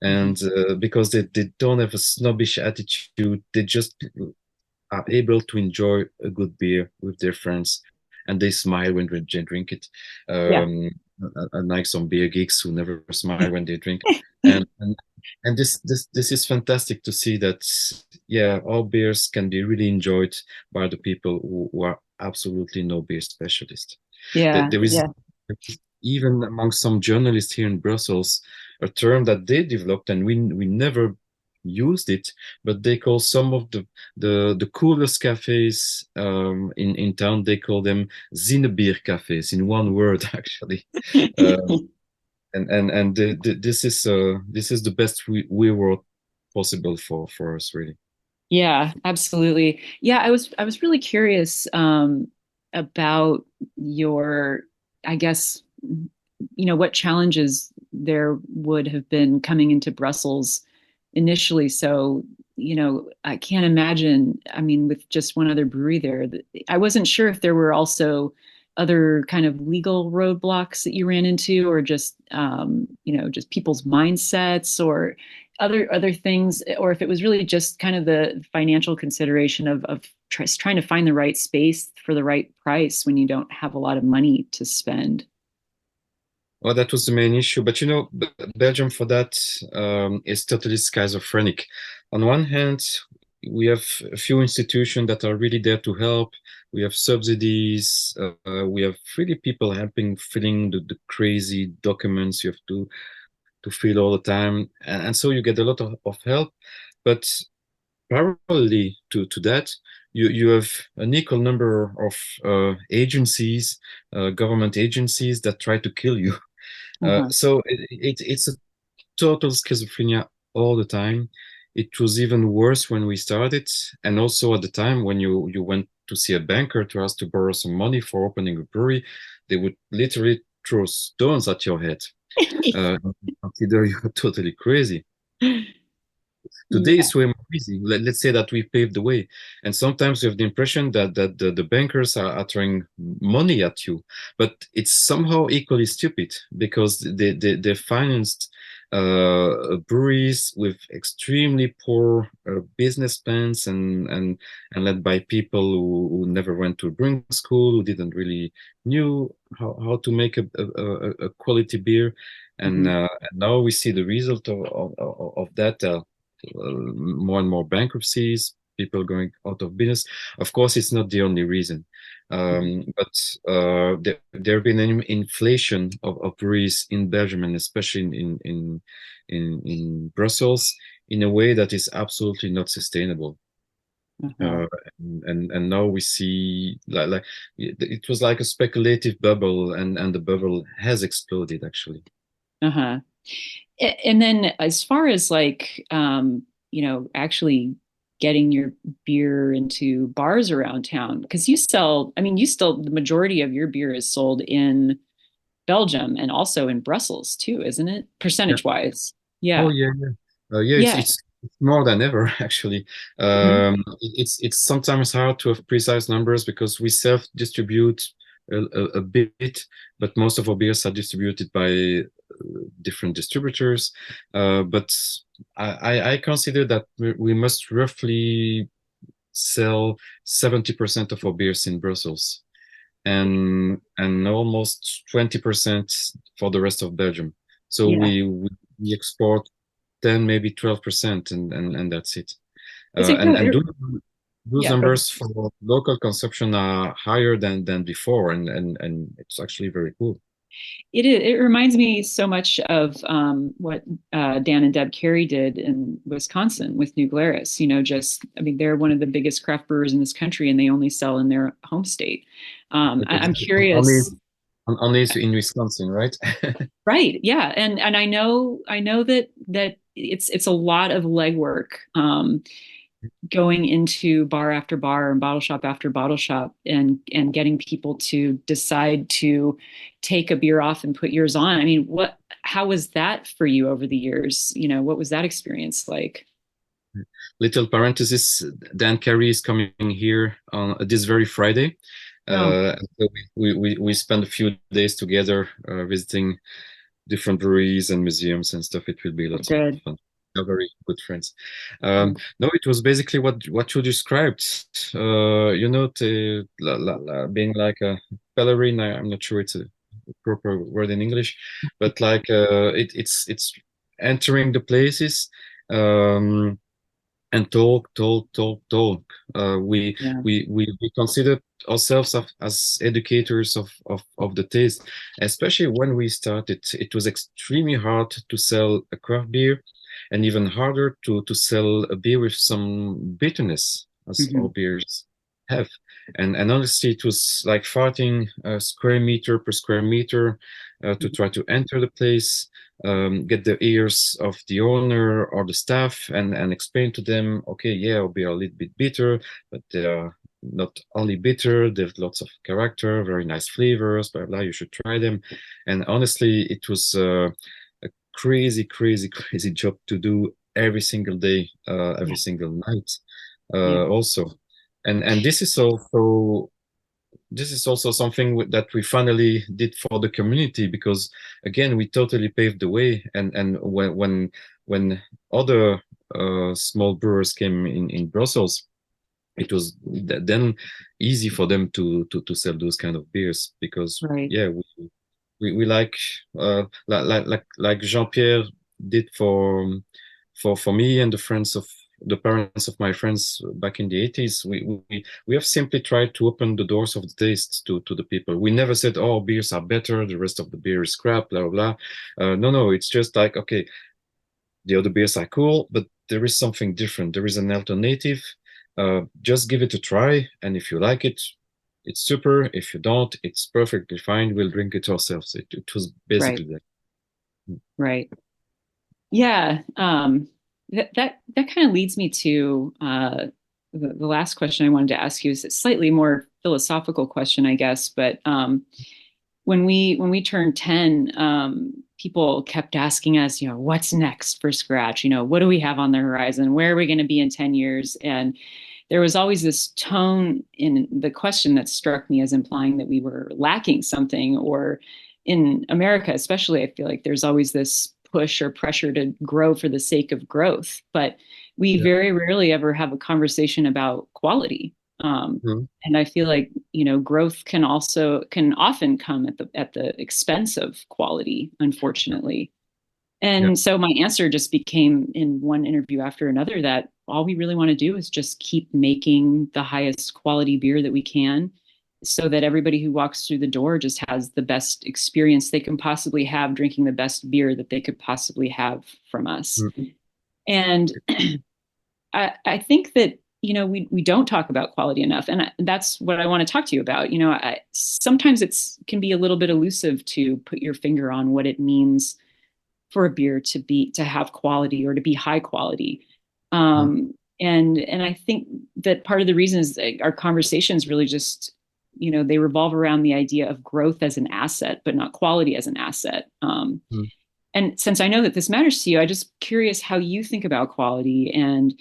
And because they don't have a snobbish attitude, they just are able to enjoy a good beer with their friends, and they smile when they drink it. Yeah. Unlike some beer geeks who never smile when they drink. And this is fantastic to see that, yeah, all beers can be really enjoyed by the people who are absolutely no beer specialists. Yeah. There is Yeah. even among some journalists here in Brussels a term that they developed, and we never used it, but they call some of the coolest cafes in town, they call them Zinnebier cafes, in one word actually. This is the best we were possible for us, really. Yeah, absolutely. Yeah, I was really curious about your, I guess, what challenges there would have been coming into Brussels initially. So, I can't imagine, I mean, with just one other brewery there, I wasn't sure if there were also other kind of legal roadblocks that you ran into, or just, just people's mindsets, or other things, or if it was really just kind of the financial consideration of trying to find the right space for the right price when you don't have a lot of money to spend. Well, that was the main issue. But Belgium for that is totally schizophrenic. On one hand, we have a few institutions that are really there to help. We have subsidies. We have really people helping filling the crazy documents you have to fill all the time. And so you get a lot of help. But parallelly to that, you have an equal number of agencies, government agencies, that try to kill you. So it's a total schizophrenia all the time. It was even worse when we started, and also at the time when you went to see a banker to ask to borrow some money for opening a brewery, they would literally throw stones at your head, consider you totally crazy. Today Yeah. it's way more easy. Let's say that we paved the way, and sometimes you have the impression that the bankers are throwing money at you, but it's somehow equally stupid, because they financed breweries with extremely poor business plans, and led by people who never went to brewing school, who didn't really knew how to make a quality beer, and now we see the result of that. More and more bankruptcies, people going out of business. Of course, it's not the only reason, but there have been an inflation of breweries in Belgium, and especially in Brussels, in a way that is absolutely not sustainable. Uh-huh. And now we see, like it was like a speculative bubble, and the bubble has exploded actually. Uh-huh. And then as far as like, actually getting your beer into bars around town, because the majority of your beer is sold in Belgium and also in Brussels too, isn't it? Yeah. Percentage wise. Oh Yeah. yeah, yeah. Yeah. It's more than ever actually. Mhm. It's sometimes hard to have precise numbers because we self-distribute a bit, but most of our beers are distributed by different distributors. But I consider that we must roughly sell 70% of our beers in Brussels. and almost 20% for the rest of Belgium. So Yeah. we export 10, maybe 12%, and that's it. Is it And good? those Yeah, go ahead. numbers for local consumption are higher than before, and it's actually very cool. It is. It reminds me so much of what Dan and Deb Carey did in Wisconsin with New Glarus. I mean, they're one of the biggest craft brewers in this country, and they only sell in their home state. I'm Only curious. only in Wisconsin, right? Right. Yeah. And I know that it's a lot of legwork going into bar after bar and bottle shop after bottle shop and getting people to decide to take a beer off and put yours on. I mean, how was that for you over the years? What was that experience like? Little parenthesis, Dan Carey is coming here on this very Friday. Oh, So we spend a few days together visiting different breweries and museums and stuff. It will be lots of good. fun. We're very good friends. Yeah. No, it was basically what you described. Being like a ballerina. I'm not sure it's a proper word in English, but like it's entering the places. And talk. We, Yeah. we consider ourselves as educators of the taste, especially when we started. It was extremely hard to sell a craft beer, and even harder to sell a beer with some bitterness, as Mm-hmm. all beers have. And honestly, it was like fighting a square meter per square meter to try to enter the place, get the ears of the owner or the staff, and explain to them, okay, yeah, I'll be a little bit bitter, but they are not only bitter, they've lots of character, very nice flavors, blah blah, you should try them. And honestly, it was a crazy job to do every single day, every Yeah. single night, Yeah. also. And this is also something that we finally did for the community, because again, we totally paved the way. And when other small brewers came in Brussels, it was then easy for them to sell those kind of beers, because Right. yeah, we like Jean-Pierre did for me and the parents of my friends back in the 80s. We have simply tried to open the doors of the taste to the people. We never said, oh, beers are better, the rest of the beer is crap, blah blah blah. No, it's just like, okay, the other beers are cool, but there is something different, there is an alternative. Just give it a try, and if you like it, it's super. If you don't, it's perfectly fine, we'll drink it ourselves. It was Right. basically that. Right. Yeah. That kind of leads me to the last question I wanted to ask you. Is a slightly more philosophical question, I guess. But when we turned 10, people kept asking us, what's next for Scratch? What do we have on the horizon? Where are we going to be in 10 years? And there was always this tone in the question that struck me as implying that we were lacking something, or in America, especially, I feel like there's always this push or pressure to grow for the sake of growth. But we Yeah. very rarely ever have a conversation about quality. Mhm. And I feel like, growth can often come at the expense of quality, unfortunately. Yeah. And so my answer just became, in one interview after another, that all we really want to do is just keep making the highest quality beer that we can, so that everybody who walks through the door just has the best experience they can possibly have drinking the best beer that they could possibly have from us. Mhm. And I think that, we don't talk about quality enough. And that's what I want to talk to you about. Sometimes can be a little bit elusive to put your finger on what it means for a beer to have quality, or to be high quality. Mhm. And I think that part of the reason is that our conversations really just, they revolve around the idea of growth as an asset, but not quality as an asset. Mhm. And since I know that this matters to you, I'm just curious how you think about quality, and,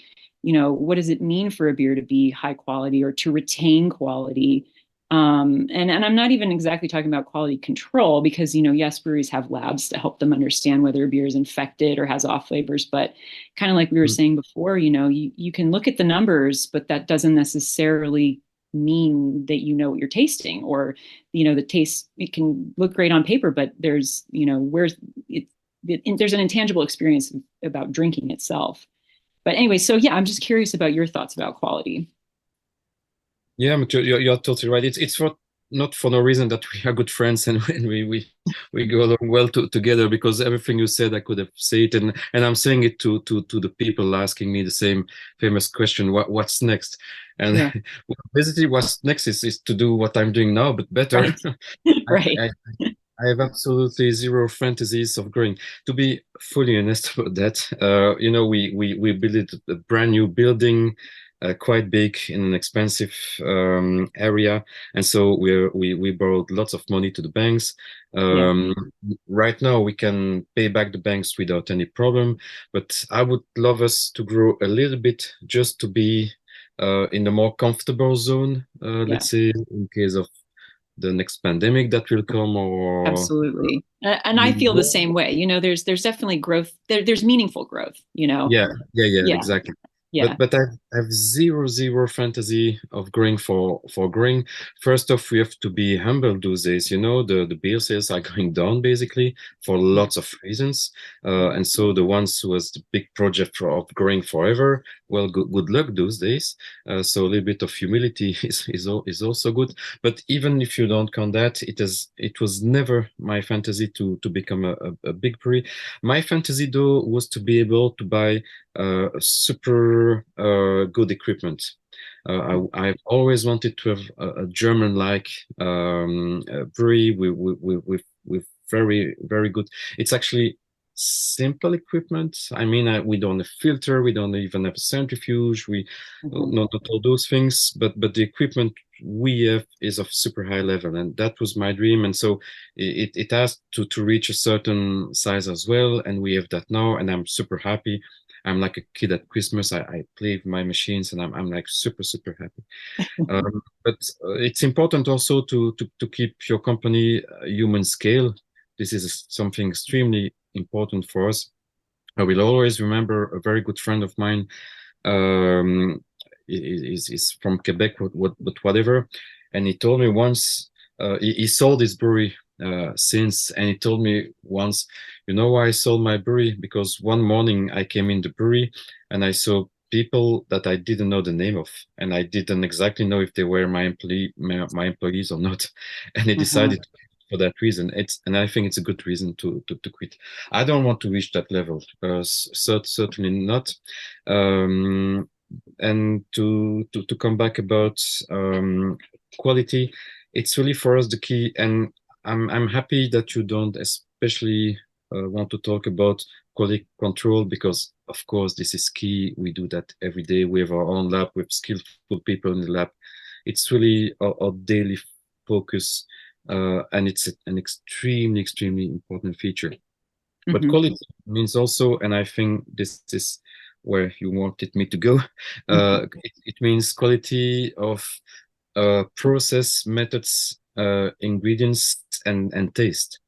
what does it mean for a beer to be high quality or to retain quality? And I'm not even exactly talking about quality control, because, yes, breweries have labs to help them understand whether a beer is infected or has off flavors. But kind of like we were Mhm. saying before, you can look at the numbers, but that doesn't necessarily mean that you know what you're tasting, or the taste, it can look great on paper, but there's where's it, there's an intangible experience about drinking itself. But anyway, so yeah, I'm just curious about your thoughts about quality. Yeah, you're totally right. It's for not for no reason that we are good friends and, and we go along well together, because everything you said I could have said it, and I'm saying it to the people asking me the same famous question, what's next? And Yeah. well, basically what's next is to do what I'm doing now, but better. Right. Right. I have absolutely zero fantasies of growing. To be fully honest about that, we built a brand new building, quite big in an expensive area, and so we borrowed lots of money to the banks. Yeah. Right now, we can pay back the banks without any problem, but I would love us to grow a little bit, just to be in the more comfortable zone. Yeah. Let's say, in case of the next pandemic that will come, or Absolutely. And I feel the same way. There's definitely growth there. There's meaningful growth, yeah, Yeah. exactly. Yeah. But I have zero fantasy of growing for growing. First off, we have to be humble those days. The beer sales are going down basically for lots of reasons. And so the ones who has the big project of growing forever, well, good luck those days. So a little bit of humility is also good. But even if you don't count that, it was never my fantasy to become a big brewery. My fantasy though was to be able to buy super good equipment. I've always wanted to have a German-like brewery with very, very good. It's actually simple equipment. I mean, we don't have filter, we don't even have a centrifuge, we not all those things, but the equipment we have is of super high level, and that was my dream. And so it has to reach a certain size as well, and we have that now, and I'm super happy. I'm like a kid at Christmas. I play with my machines, and I'm like super happy. But it's important also to keep your company human scale. This is something extremely important for us. I will always remember a very good friend of mine. Is from Quebec, but whatever. And he told me once, he sold his brewery since, and he told me once, why I sold my brewery? Because one morning I came in the brewery and I saw people that I didn't know the name of, and I didn't exactly know if they were my employees or not. And he decided for that reason. And I think it's a good reason to quit. I don't want to reach that level, certainly not. And to come back about quality, it's really for us the key. And I'm happy that you don't especially want to talk about quality control, because of course this is key. We do that every day. We have our own lab with skillful people in the lab. It's really our daily focus, and it's an extremely important feature. But quality means also, and I think this is where you wanted me to go, it means quality of process, methods, ingredients, and taste.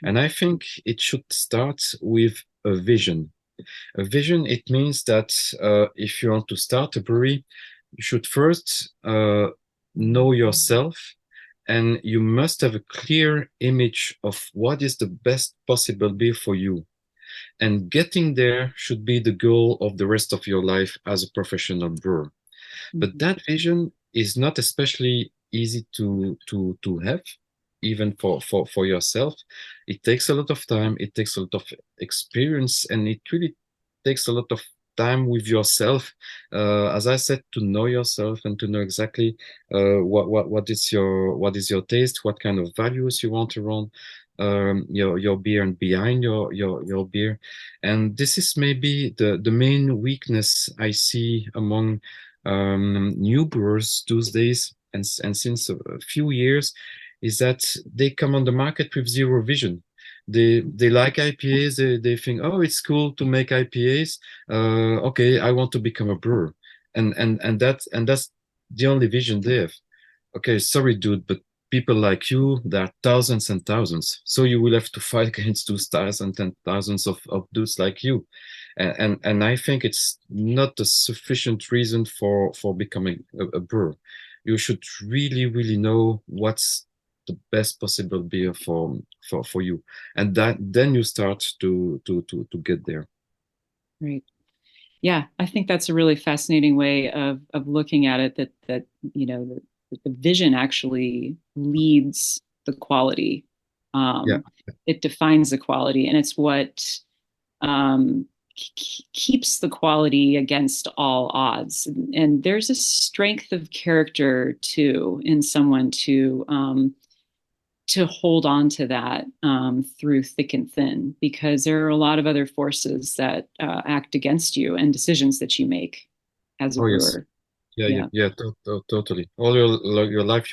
And I think it should start with a vision. A vision, it means that if you want to start a brewery, you should first know yourself, and you must have a clear image of what is the best possible beer for you. And getting there should be the goal of the rest of your life as a professional brewer. But that vision is not especially easy to have, even for yourself. It takes a lot of time, it takes a lot of experience, and it really takes a lot of time with yourself, as I said, to know yourself and to know exactly what is your taste, what kind of values you want around your beer and behind your beer. And this is maybe the main weakness I see among new brewers those days, and since a few years, is that they come on the market with zero vision. They like IPAs. They think, oh, it's cool to make IPAs. Okay, I want to become a brewer, and that's the only vision they have. Okay, sorry, dude, but people like you, there are thousands and thousands. So you will have to fight against those thousands and thousands of dudes like you. And I think it's not a sufficient reason for becoming a brewer. you should really know what's the best possible beer for you, and then you start to get there. Right. Yeah, I think that's a really fascinating way of looking at it. That the vision actually leads the quality. Yeah. It defines the quality, and it's what keeps the quality against all odds. And there's a strength of character too in someone to hold on to that through thick and thin, because there are a lot of other forces that act against you and decisions that you make as a Oh yes. brewer. Yeah, Yeah. totally. All your life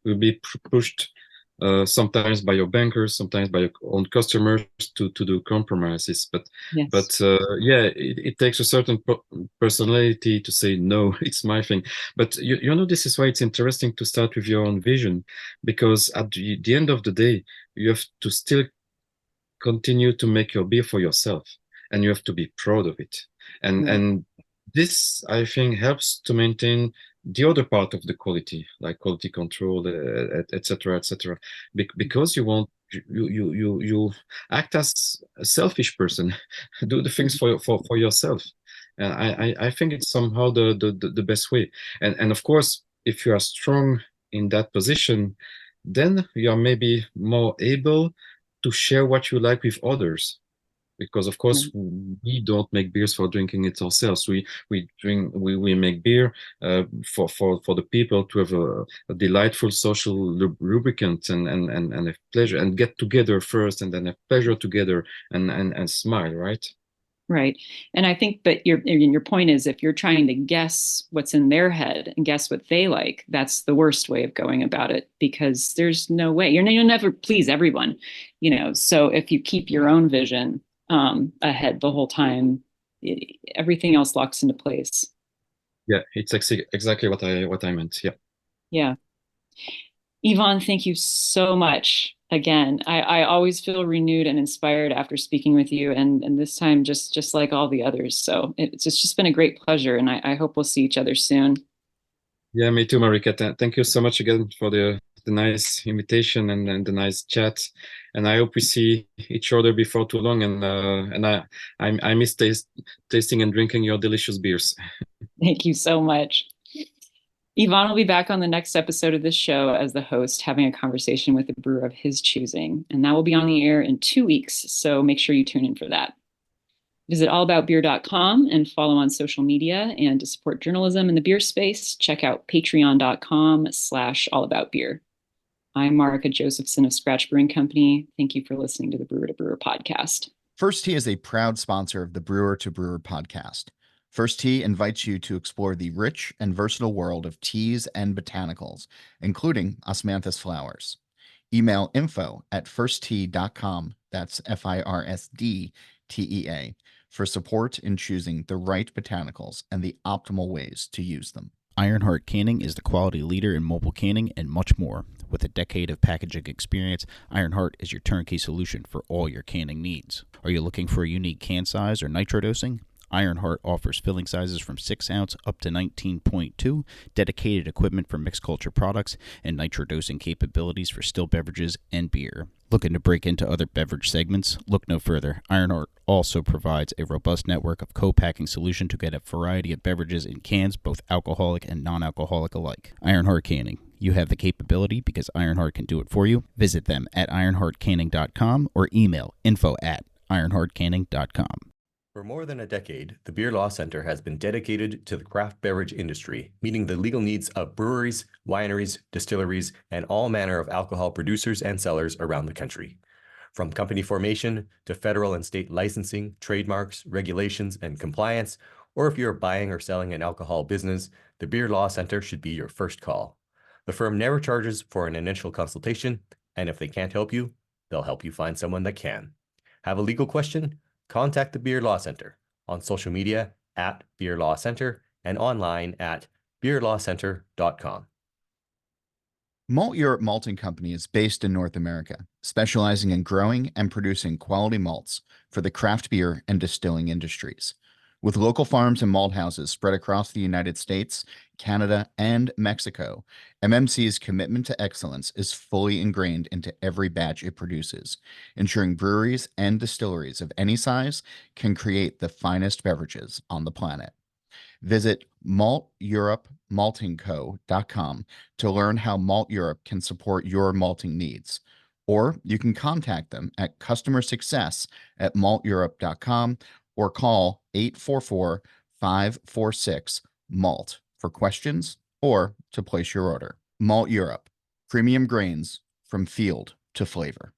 will be pushed, sometimes by your bankers, sometimes by your own customers to do compromises. Yes. Yeah, it takes a certain personality to say no. It's my thing. But this is why it's interesting to start with your own vision, because at the end of the day, you have to still continue to make your beer for yourself, and you have to be proud of it. And Right. this, I think, helps to maintain the other part of the quality, like quality control, etc., etc. Because you act as a selfish person, do the things for yourself. And I think it's somehow the best way. And of course, if you are strong in that position, then you are maybe more able to share what you like with others, because of course Right. we don't make beers for drinking it ourselves. We make beer for the people to have a delightful social lubricant, and have pleasure, and get together first, and then have pleasure together, and smile, right? Right. And I think that your point is, if you're trying to guess what's in their head and guess what they like, that's the worst way of going about it, because there's no way you'll never please everyone, So if you keep your own vision ahead the whole time, everything else locks into place. Yeah, it's exactly what I meant. Yeah. Yeah. Yvan, thank you so much. Again, I always feel renewed and inspired after speaking with you, and this time just like all the others. So it's just been a great pleasure, and I hope we'll see each other soon. Yeah, me too, Marika. Thank you so much again for the nice invitation, and the nice chat. And I hope we see each other before too long. I miss tasting and drinking your delicious beers. Thank you so much. Yvan will be back on the next episode of this show as the host, having a conversation with a brewer of his choosing. And that will be on the air in 2 weeks. So make sure you tune in for that. Visit allaboutbeer.com and follow on social media. And to support journalism in the beer space, check out patreon.com/allaboutbeer. I'm Marika Josephson of Scratch Brewing Company. Thank you for listening to the Brewer to Brewer podcast. First Tea is a proud sponsor of the Brewer to Brewer podcast. First Tea invites you to explore the rich and versatile world of teas and botanicals, including osmanthus flowers. Email info@firsttea.com, that's FIRSDTEA, for support in choosing the right botanicals and the optimal ways to use them. Ironheart Canning is the quality leader in mobile canning and much more. With a decade of packaging experience, Ironheart is your turnkey solution for all your canning needs. Are you looking for a unique can size or nitro dosing? Ironheart offers filling sizes from 6 ounce up to 19.2, dedicated equipment for mixed culture products, and nitro dosing capabilities for still beverages and beer. Looking to break into other beverage segments? Look no further. Ironheart also provides a robust network of co-packing solution to get a variety of beverages in cans, both alcoholic and non-alcoholic alike. Ironheart Canning. You have the capability because Ironheart can do it for you. Visit them at ironheartcanning.com or email info@ironheartcanning.com. For more than a decade, the Beer Law Center has been dedicated to the craft beverage industry, meeting the legal needs of breweries, wineries, distilleries, and all manner of alcohol producers and sellers around the country. From company formation to federal and state licensing, trademarks, regulations, and compliance, or if you're buying or selling an alcohol business, the Beer Law Center should be your first call. The firm never charges for an initial consultation, and if they can't help you, they'll help you find someone that can. Have a legal question? Contact the Beer Law Center on social media @Beer Law Center and online at beerlawcenter.com. Malt Europe Malting Company is based in North America, specializing in growing and producing quality malts for the craft beer and distilling industries. With local farms and malt houses spread across the United States, Canada, and Mexico, MMC's commitment to excellence is fully ingrained into every batch it produces, ensuring breweries and distilleries of any size can create the finest beverages on the planet. Visit malteuropemaltingco.com to learn how Malt Europe can support your malting needs. Or you can contact them at customer success at malteurope.com or call 844-546-MALT for questions or to place your order. Malt Europe, premium grains from field to flavor.